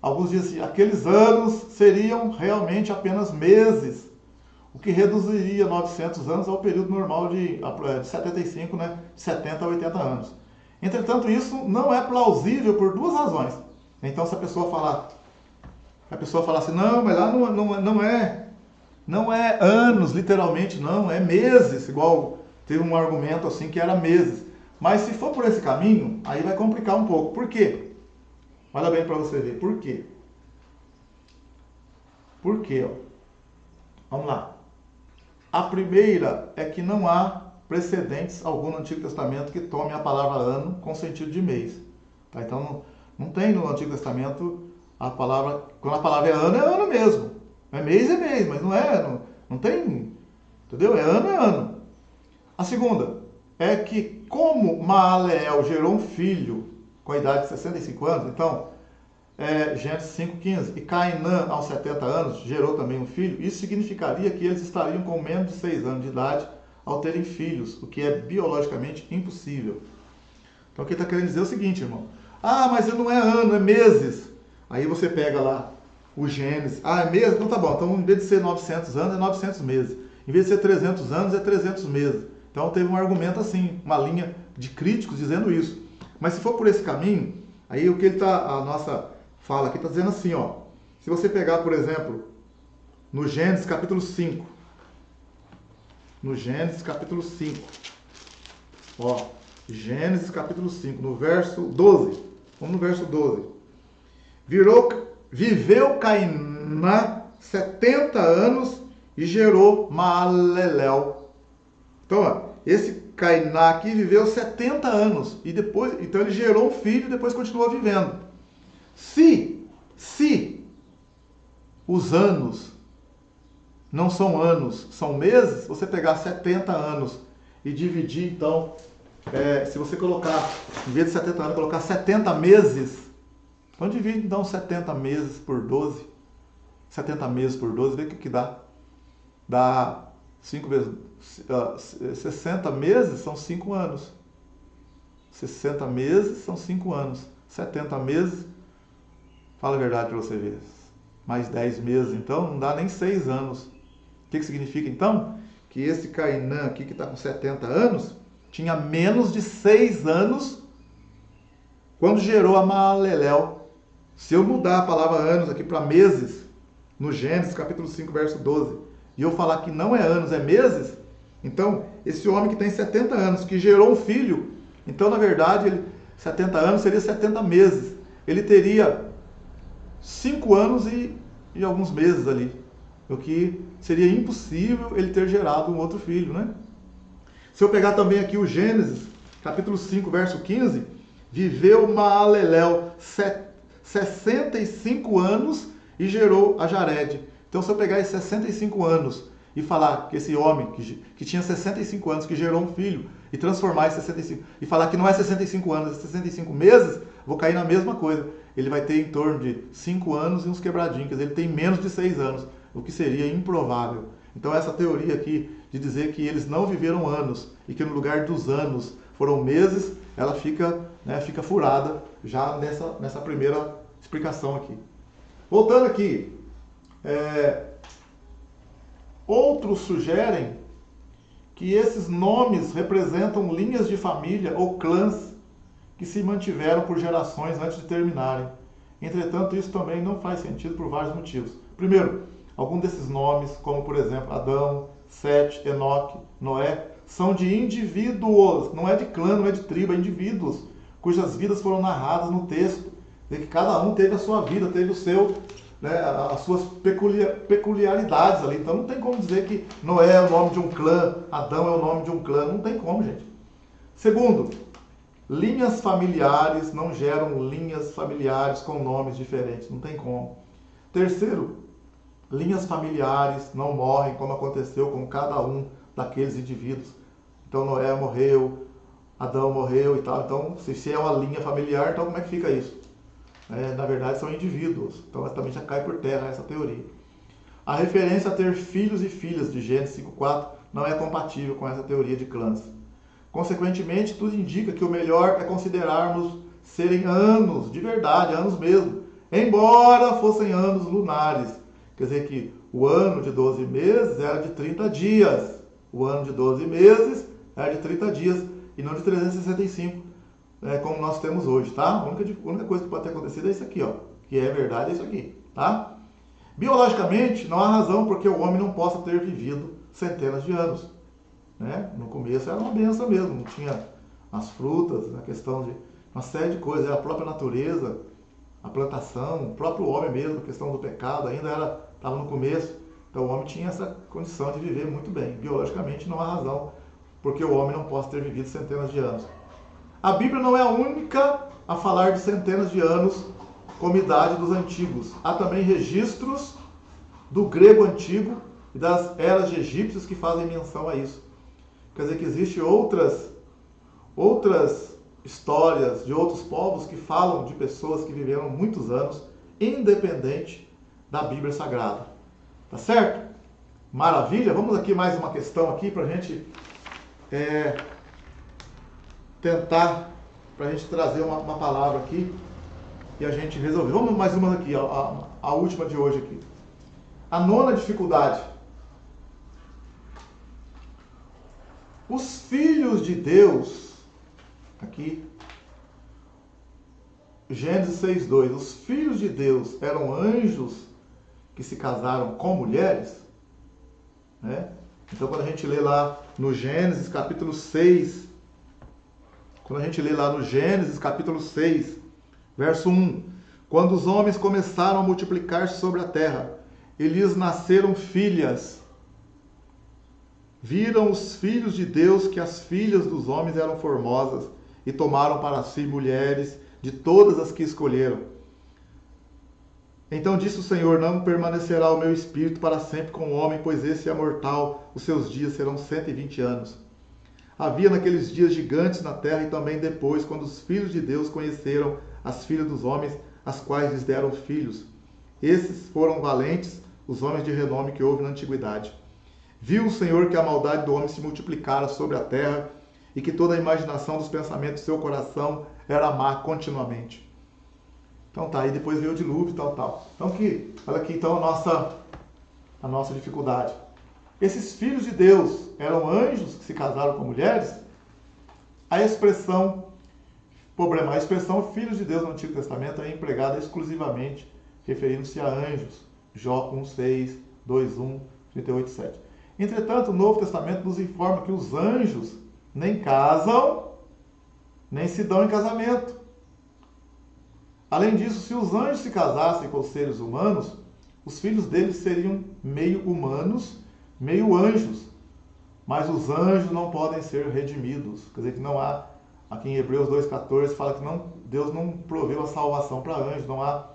alguns dizem assim, aqueles anos seriam realmente apenas meses, o que reduziria 900 anos ao período normal de 75, né, 70 a 80 anos. Entretanto, isso não é plausível por duas razões. Então, se a pessoa falar assim, não, mas lá não é anos, literalmente, não, é meses, igual teve um argumento assim que era meses. Mas se for por esse caminho, aí vai complicar um pouco. Por quê? Olha bem para você ver. Por quê? Por quê? Vamos lá. A primeira é que não há precedentes algum no Antigo Testamento que tome a palavra ano com sentido de mês. Tá? Então, não tem no Antigo Testamento a palavra... Quando a palavra é ano mesmo. É mês, mas não é... Não tem... Entendeu? É ano. A segunda é que, como Maaleel gerou um filho com a idade de 65 anos, então, Gênesis 5:15, e Cainã, aos 70 anos, gerou também um filho, isso significaria que eles estariam com menos de 6 anos de idade ao terem filhos, o que é biologicamente impossível. Então, o que ele está querendo dizer é o seguinte, irmão. Ah, mas não é ano, é meses. Aí você pega lá o Gênesis. Ah, é meses? Então tá bom. Então, em vez de ser 900 anos, é 900 meses. Em vez de ser 300 anos, é 300 meses. Então, teve um argumento assim, uma linha de críticos dizendo isso. Mas se for por esse caminho, aí o que ele tá, a nossa fala aqui está dizendo assim, ó. Se você pegar, por exemplo, no Gênesis capítulo 5. No Gênesis capítulo 5. Ó, Gênesis capítulo 5, no verso 12. Vamos no verso 12. Viveu Cainã 70 anos e gerou Maalelel. Então, ó, esse Cainã aqui viveu 70 anos e depois, então ele gerou um filho e depois continuou vivendo. Se os anos não são anos, são meses, você pegar 70 anos e dividir, então, se você colocar, em vez de 70 anos, colocar 70 meses, então divide então 70 meses por 12, 70 meses por 12, vê o que dá. Dá 5 vezes, 60 meses são 5 anos. 60 meses são 5 anos. 70 meses, fala a verdade para você ver, mais 10 meses, então não dá nem 6 anos. O que significa então? Que esse Cainã aqui, que está com 70 anos, tinha menos de 6 anos quando gerou a Maalelel. Se eu mudar a palavra anos aqui para meses, no Gênesis capítulo 5, verso 12, e eu falar que não é anos, é meses, então esse homem que tem 70 anos, que gerou um filho, então na verdade, 70 anos seria 70 meses. Ele teria 5 anos e alguns meses ali, o que seria impossível ele ter gerado um outro filho, né? Se eu pegar também aqui o Gênesis, capítulo 5, verso 15, viveu Maalelel 65 anos e gerou a Jared. Então, se eu pegar esses 65 anos e falar que esse homem que tinha 65 anos, que gerou um filho, e transformar esse 65, e falar que não é 65 anos, é 65 meses, vou cair na mesma coisa. Ele vai ter em torno de 5 anos e uns quebradinhos, quer dizer, ele tem menos de 6 anos, o que seria improvável. Então, essa teoria aqui de dizer que eles não viveram anos e que no lugar dos anos foram meses, ela fica furada já nessa primeira explicação aqui. Voltando aqui, Outros sugerem que esses nomes representam linhas de família ou clãs que se mantiveram por gerações antes de terminarem. Entretanto, isso também não faz sentido por vários motivos. Primeiro, alguns desses nomes, como por exemplo Adão, Sete, Enoque, Noé, são de indivíduos, não é de clã, não é de tribo, é indivíduos, cujas vidas foram narradas no texto. E que cada um teve a sua vida, teve o seu, né, as suas peculiaridades ali. Então não tem como dizer que Noé é o nome de um clã, Adão é o nome de um clã, não tem como, gente. Segundo, linhas familiares não geram linhas familiares com nomes diferentes, não tem como. Terceiro, linhas familiares não morrem como aconteceu com cada um daqueles indivíduos. Então Noé morreu, Adão morreu e tal. Então, se é uma linha familiar, então como é que fica isso? Na verdade, são indivíduos. Então, também já cai por terra essa teoria. A referência a ter filhos e filhas de Gênesis 5:4 não é compatível com essa teoria de clãs. Consequentemente, tudo indica que o melhor é considerarmos serem anos, de verdade, anos mesmo, embora fossem anos lunares. Quer dizer que o ano de 12 meses era de 30 dias. O ano de 12 meses era de 30 dias e não de 365, como nós temos hoje, tá? A única coisa que pode ter acontecido é isso aqui, ó, que é verdade, é isso aqui, tá? Biologicamente, não há razão porque o homem não possa ter vivido centenas de anos, né? No começo era uma benção mesmo, não tinha as frutas, a questão de uma série de coisas, era a própria natureza, a plantação, o próprio homem mesmo, a questão do pecado, ainda estava no começo, então o homem tinha essa condição de viver muito bem. Biologicamente não há razão porque o homem não possa ter vivido centenas de anos. A Bíblia não é a única a falar de centenas de anos como idade dos antigos. Há também registros do grego antigo e das eras egípcias que fazem menção a isso. Quer dizer que existem outras histórias de outros povos que falam de pessoas que viveram muitos anos, independente da Bíblia Sagrada. Tá certo? Maravilha? Vamos aqui mais uma questão aqui para a gente tentar, para a gente trazer uma palavra aqui e a gente resolver. Vamos mais uma aqui, a última de hoje aqui. A nona dificuldade. Os filhos de Deus, aqui, Gênesis 6:2, os filhos de Deus eram anjos que se casaram com mulheres, né? Então, quando a gente lê lá no Gênesis capítulo 6, verso 1, quando os homens começaram a multiplicar-se sobre a terra, e lhes nasceram filhas, viram os filhos de Deus que as filhas dos homens eram formosas, e tomaram para si mulheres de todas as que escolheram. Então disse o Senhor: não permanecerá o meu espírito para sempre com o homem, pois esse é mortal, os seus dias serão 120 anos. Havia naqueles dias gigantes na terra, e também depois, quando os filhos de Deus conheceram as filhas dos homens, as quais lhes deram filhos. Esses foram valentes, os homens de renome que houve na antiguidade. Viu o Senhor que a maldade do homem se multiplicara sobre a terra, e que toda a imaginação dos pensamentos do seu coração era má continuamente. Então tá, aí depois veio o dilúvio e tal. Então olha aqui então a nossa dificuldade. Esses filhos de Deus eram anjos que se casaram com mulheres? A expressão filhos de Deus no Antigo Testamento é empregada exclusivamente referindo-se a anjos. Jó 1:6, 2:1, 38:7. Entretanto, o Novo Testamento nos informa que os anjos nem casam, nem se dão em casamento. Além disso, se os anjos se casassem com os seres humanos, os filhos deles seriam meio humanos, meio anjos. Mas os anjos não podem ser redimidos. Quer dizer que não há, aqui em Hebreus 2:14 fala que Deus não proveu a salvação para anjos, não há,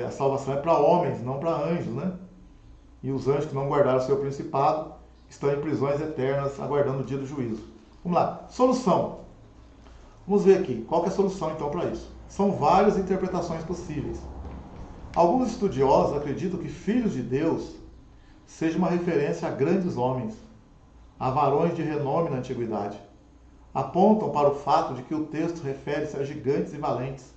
a salvação é para homens, não para anjos, né? E os anjos que não guardaram o seu principado estão em prisões eternas, aguardando o dia do juízo. Vamos lá, solução. Vamos ver aqui, qual que é a solução então para isso? São várias interpretações possíveis. Alguns estudiosos acreditam que filhos de Deus seja uma referência a grandes homens, a varões de renome na antiguidade. Apontam para o fato de que o texto refere-se a gigantes e valentes.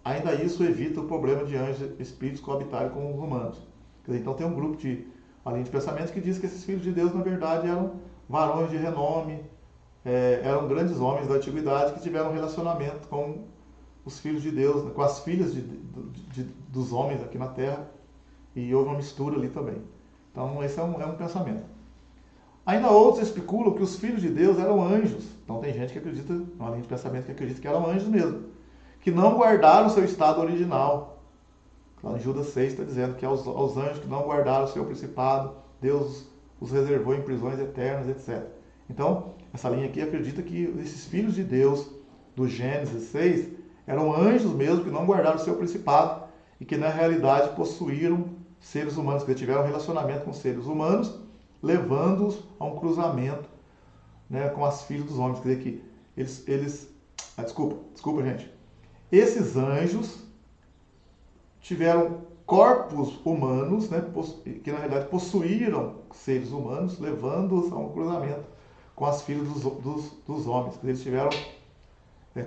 Ainda isso evita o problema de anjos e espíritos coabitarem com os humanos. Quer dizer, então tem um grupo de a linha de pensamento que diz que esses filhos de Deus, na verdade, eram varões de renome, eram grandes homens da antiguidade que tiveram relacionamento com os filhos de Deus, com as filhas dos homens aqui na Terra, e houve uma mistura ali também. Então, esse é um pensamento. Ainda outros especulam que os filhos de Deus eram anjos. Então, tem gente que acredita, uma linha de pensamento que acredita que eram anjos mesmo, que não guardaram o seu estado original. Lá em Judas 6 está dizendo que aos anjos que não guardaram o seu principado, Deus os reservou em prisões eternas, etc. Então, essa linha aqui acredita que esses filhos de Deus, do Gênesis 6, eram anjos mesmo, que não guardaram o seu principado e que na realidade possuíram seres humanos, que tiveram relacionamento com seres humanos, levando-os a um cruzamento, né, com as filhas dos homens. Quer dizer que desculpa gente. Esses anjos tiveram corpos humanos, né, que na realidade possuíram seres humanos, levando-os a um cruzamento com as filhas dos homens. Eles tiveram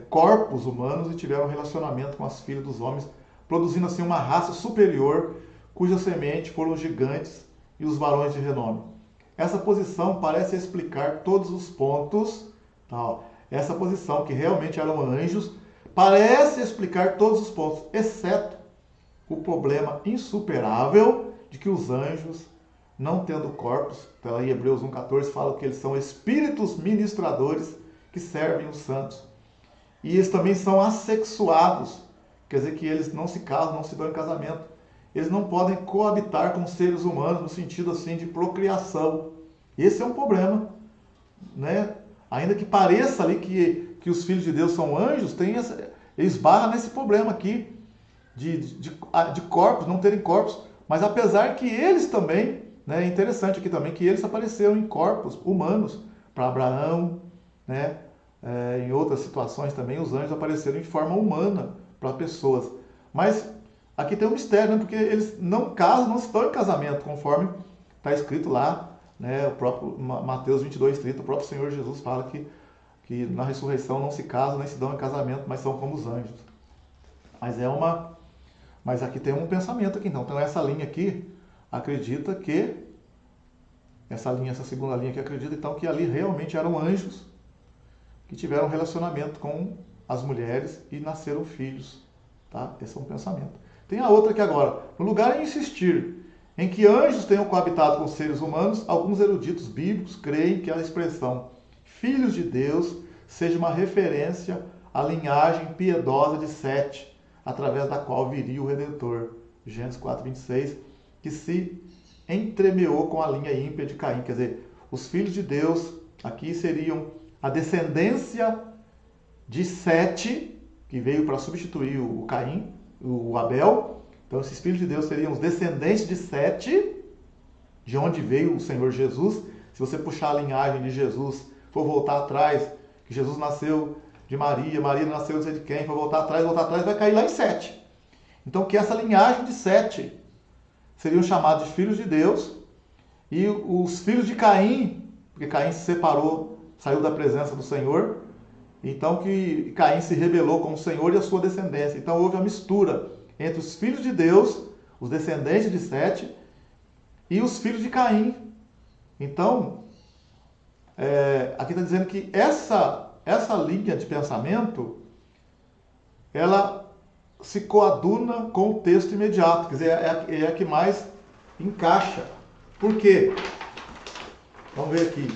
corpos humanos e tiveram relacionamento com as filhas dos homens, produzindo assim uma raça superior, cuja semente foram os gigantes e os varões de renome. Essa posição parece explicar todos os pontos, tá? Essa posição, que realmente eram anjos, parece explicar todos os pontos, exceto o problema insuperável de que os anjos, não tendo corpos, então em Hebreus 1,14 fala que eles são espíritos ministradores que servem os santos. E eles também são assexuados, quer dizer que eles não se casam, não se dão em casamento. Eles não podem coabitar com seres humanos no sentido assim de procriação. Esse é um problema, né? Ainda que pareça ali que os filhos de Deus são anjos, eles barram nesse problema aqui de corpos, não terem corpos. Mas apesar que eles também, né, é interessante aqui também que eles apareceram em corpos humanos para Abraão, né? Em outras situações também os anjos apareceram em forma humana para pessoas. Mas aqui tem um mistério, né? Porque eles não casam, não estão em casamento, conforme está escrito lá, né? O próprio Mateus 22:30, o próprio Senhor Jesus fala que na ressurreição não se casam nem se dão em casamento, mas são como os anjos. Mas aqui tem um pensamento aqui, então. Então essa linha aqui acredita que essa segunda linha aqui acredita então que ali realmente eram anjos que tiveram relacionamento com as mulheres e nasceram filhos, tá? Esse é um pensamento. Tem a outra aqui agora. No lugar de insistir em que anjos tenham coabitado com seres humanos, alguns eruditos bíblicos creem que a expressão filhos de Deus seja uma referência à linhagem piedosa de Sete, através da qual viria o Redentor. Gênesis 4:26, que se entremeou com a linha ímpia de Caim. Quer dizer, os filhos de Deus aqui seriam a descendência de Sete, que veio para substituir o Caim, o Abel. Então, esses filhos de Deus seriam os descendentes de Sete, de onde veio o Senhor Jesus. Se você puxar a linhagem de Jesus, for voltar atrás, que Jesus nasceu de Maria, Maria nasceu não sei de quem, for voltar atrás, vai cair lá em Sete. Então, que essa linhagem de Sete seriam chamados de filhos de Deus, e os filhos de Caim, porque Caim se separou, saiu da presença do Senhor, então que Caim se rebelou com o Senhor e a sua descendência. Então houve a mistura entre os filhos de Deus, os descendentes de Sete, e os filhos de Caim. Então, aqui está dizendo que essa linha de pensamento, ela se coaduna com o texto imediato, quer dizer, é a que mais encaixa. Por quê? Vamos ver aqui.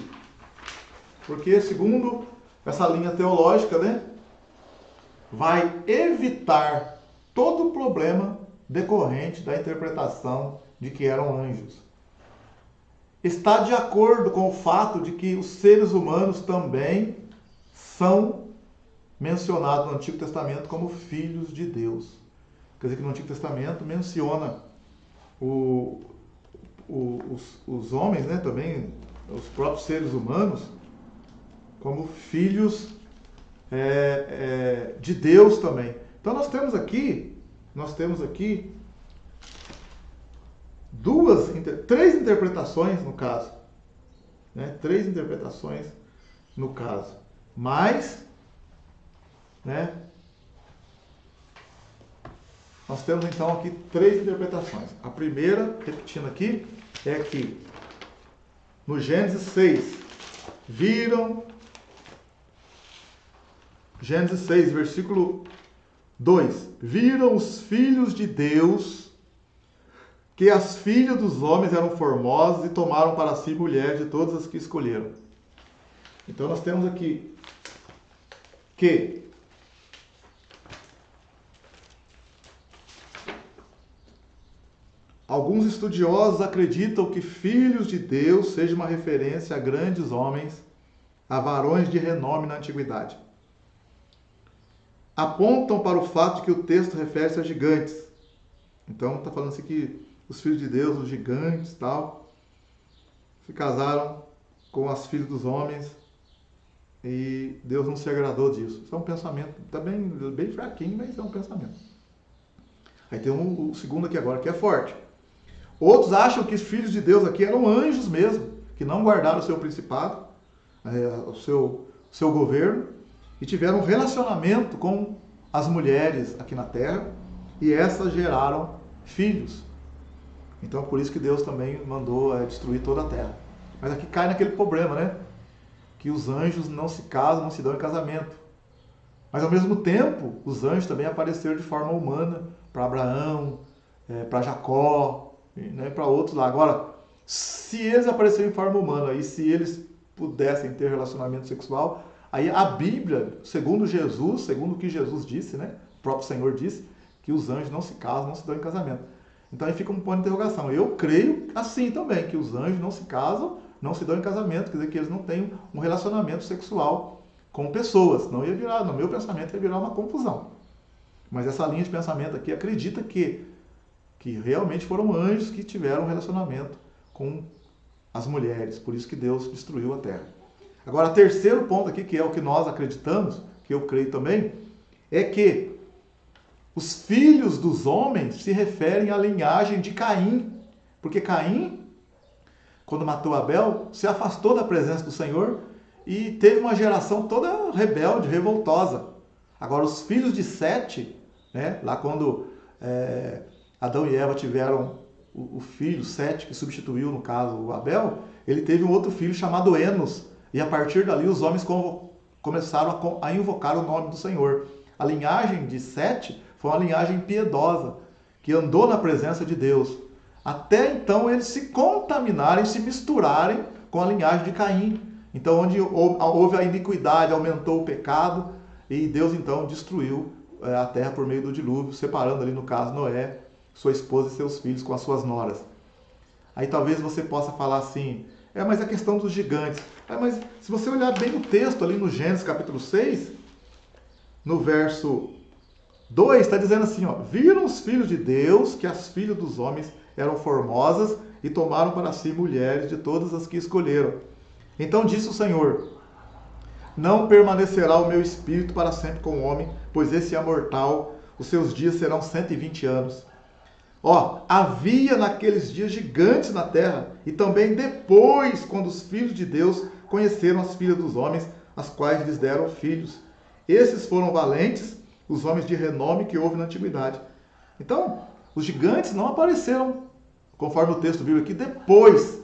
Porque, segundo essa linha teológica, né, vai evitar todo o problema decorrente da interpretação de que eram anjos. Está de acordo com o fato de que os seres humanos também são mencionados no Antigo Testamento como filhos de Deus. Quer dizer que no Antigo Testamento menciona os homens, né, também, os próprios seres humanos, como filhos de Deus também. Então nós temos aqui três interpretações no caso, né? Três interpretações no caso. Mas, né? Nós temos então aqui três interpretações. A primeira, repetindo aqui, é que no Gênesis 6, Gênesis 6, versículo 2, viram os filhos de Deus que as filhas dos homens eram formosas e tomaram para si mulher de todas as que escolheram. Então nós temos aqui que alguns estudiosos acreditam que filhos de Deus seja uma referência a grandes homens, a varões de renome na antiguidade. Apontam para o fato de que o texto refere-se a gigantes. Então está falando assim que os filhos de Deus, os gigantes, tal, se casaram com as filhas dos homens e Deus não se agradou disso. Isso é um pensamento, está bem fraquinho, mas é um pensamento. Aí tem o segundo aqui agora, que é forte. Outros acham que os filhos de Deus aqui eram anjos mesmo, que não guardaram o seu principado, o seu governo, e tiveram um relacionamento com as mulheres aqui na terra, e essas geraram filhos. Então, por isso que Deus também mandou destruir toda a terra. Mas aqui cai naquele problema, né? Que os anjos não se casam, não se dão em casamento. Mas, ao mesmo tempo, os anjos também apareceram de forma humana para Abraão, para Jacó, né, para outros lá. Agora, se eles aparecerem em forma humana e se eles pudessem ter relacionamento sexual, aí a Bíblia, segundo Jesus, segundo o que Jesus disse, né, o próprio Senhor disse, que os anjos não se casam, não se dão em casamento. Então aí fica um ponto de interrogação. Eu creio assim também, que os anjos não se casam, não se dão em casamento, quer dizer que eles não têm um relacionamento sexual com pessoas. Não ia virar, no meu pensamento, ia virar uma confusão. Mas essa linha de pensamento aqui acredita que realmente foram anjos que tiveram um relacionamento com as mulheres. Por isso que Deus destruiu a terra. Agora, terceiro ponto aqui, que é o que nós acreditamos, que eu creio também, é que os filhos dos homens se referem à linhagem de Caim. Porque Caim, quando matou Abel, se afastou da presença do Senhor e teve uma geração toda rebelde, revoltosa. Agora, os filhos de Sete, né, lá quando Adão e Eva tiveram o filho Sete, que substituiu, no caso, o Abel, ele teve um outro filho chamado Enos. E a partir dali os homens começaram a invocar o nome do Senhor. A linhagem de Sete foi uma linhagem piedosa, que andou na presença de Deus. Até então eles se contaminarem, se misturarem com a linhagem de Caim. Então, onde houve a iniquidade, aumentou o pecado, e Deus então destruiu a terra por meio do dilúvio, separando ali, no caso, Noé, sua esposa e seus filhos com as suas noras. Aí talvez você possa falar assim, mas a questão dos gigantes. Mas se você olhar bem o texto ali no Gênesis capítulo 6, no verso 2, está dizendo assim, viram os filhos de Deus que as filhas dos homens eram formosas e tomaram para si mulheres de todas as que escolheram. Então disse o Senhor, não permanecerá o meu espírito para sempre com o homem, pois esse é mortal, os seus dias serão 120 anos. Havia naqueles dias gigantes na terra, e também depois, quando os filhos de Deus conheceram as filhas dos homens, as quais lhes deram filhos. Esses foram valentes, os homens de renome que houve na antiguidade. Então, os gigantes não apareceram, conforme o texto viu aqui, depois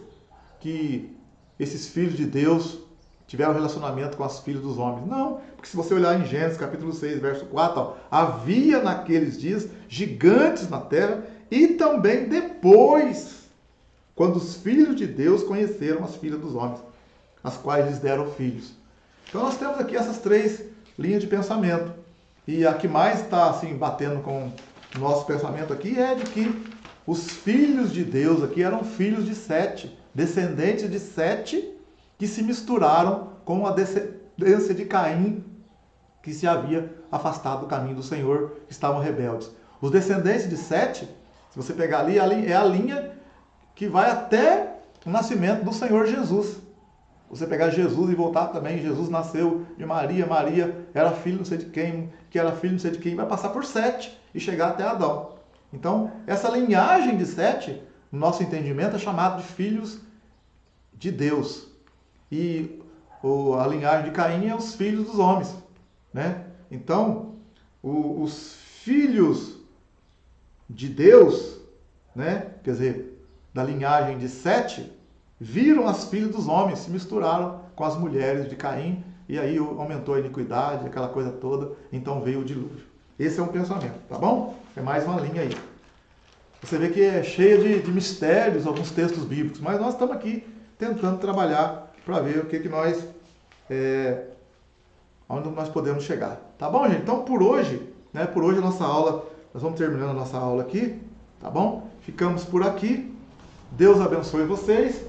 que esses filhos de Deus tiveram relacionamento com as filhas dos homens. Não, porque se você olhar em Gênesis capítulo 6, verso 4, havia naqueles dias gigantes na terra, e também depois, quando os filhos de Deus conheceram as filhas dos homens, as quais lhes deram filhos. Então nós temos aqui essas três linhas de pensamento. E a que mais está assim, batendo com o nosso pensamento aqui é de que os filhos de Deus aqui eram filhos de Sete, descendentes de Sete, que se misturaram com a descendência de Caim, que se havia afastado do caminho do Senhor, que estavam rebeldes. Os descendentes de Sete, se você pegar ali, é a linha que vai até o nascimento do Senhor Jesus. Você pegar Jesus e voltar também, Jesus nasceu de Maria, Maria era filho não sei de quem, que era filho não sei de quem, vai passar por Sete e chegar até Adão. Então, essa linhagem de Sete, no nosso entendimento, é chamada de filhos de Deus. E a linhagem de Caim é os filhos dos homens, né? Então, os filhos de Deus, né? Quer dizer, da linhagem de Sete, viram as filhas dos homens, se misturaram com as mulheres de Caim, e aí aumentou a iniquidade, aquela coisa toda, então veio o dilúvio. Esse é um pensamento, tá bom? É mais uma linha aí. Você vê que é cheia de mistérios, alguns textos bíblicos, mas nós estamos aqui tentando trabalhar para ver o que nós, onde nós podemos chegar. Tá bom, gente? Então, por hoje a nossa aula, nós vamos terminando a nossa aula aqui, tá bom? Ficamos por aqui. Deus abençoe vocês.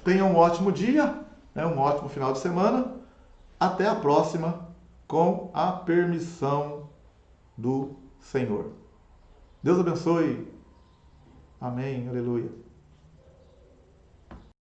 Tenham um ótimo dia, um ótimo final de semana. Até a próxima, com a permissão do Senhor. Deus abençoe. Amém. Aleluia.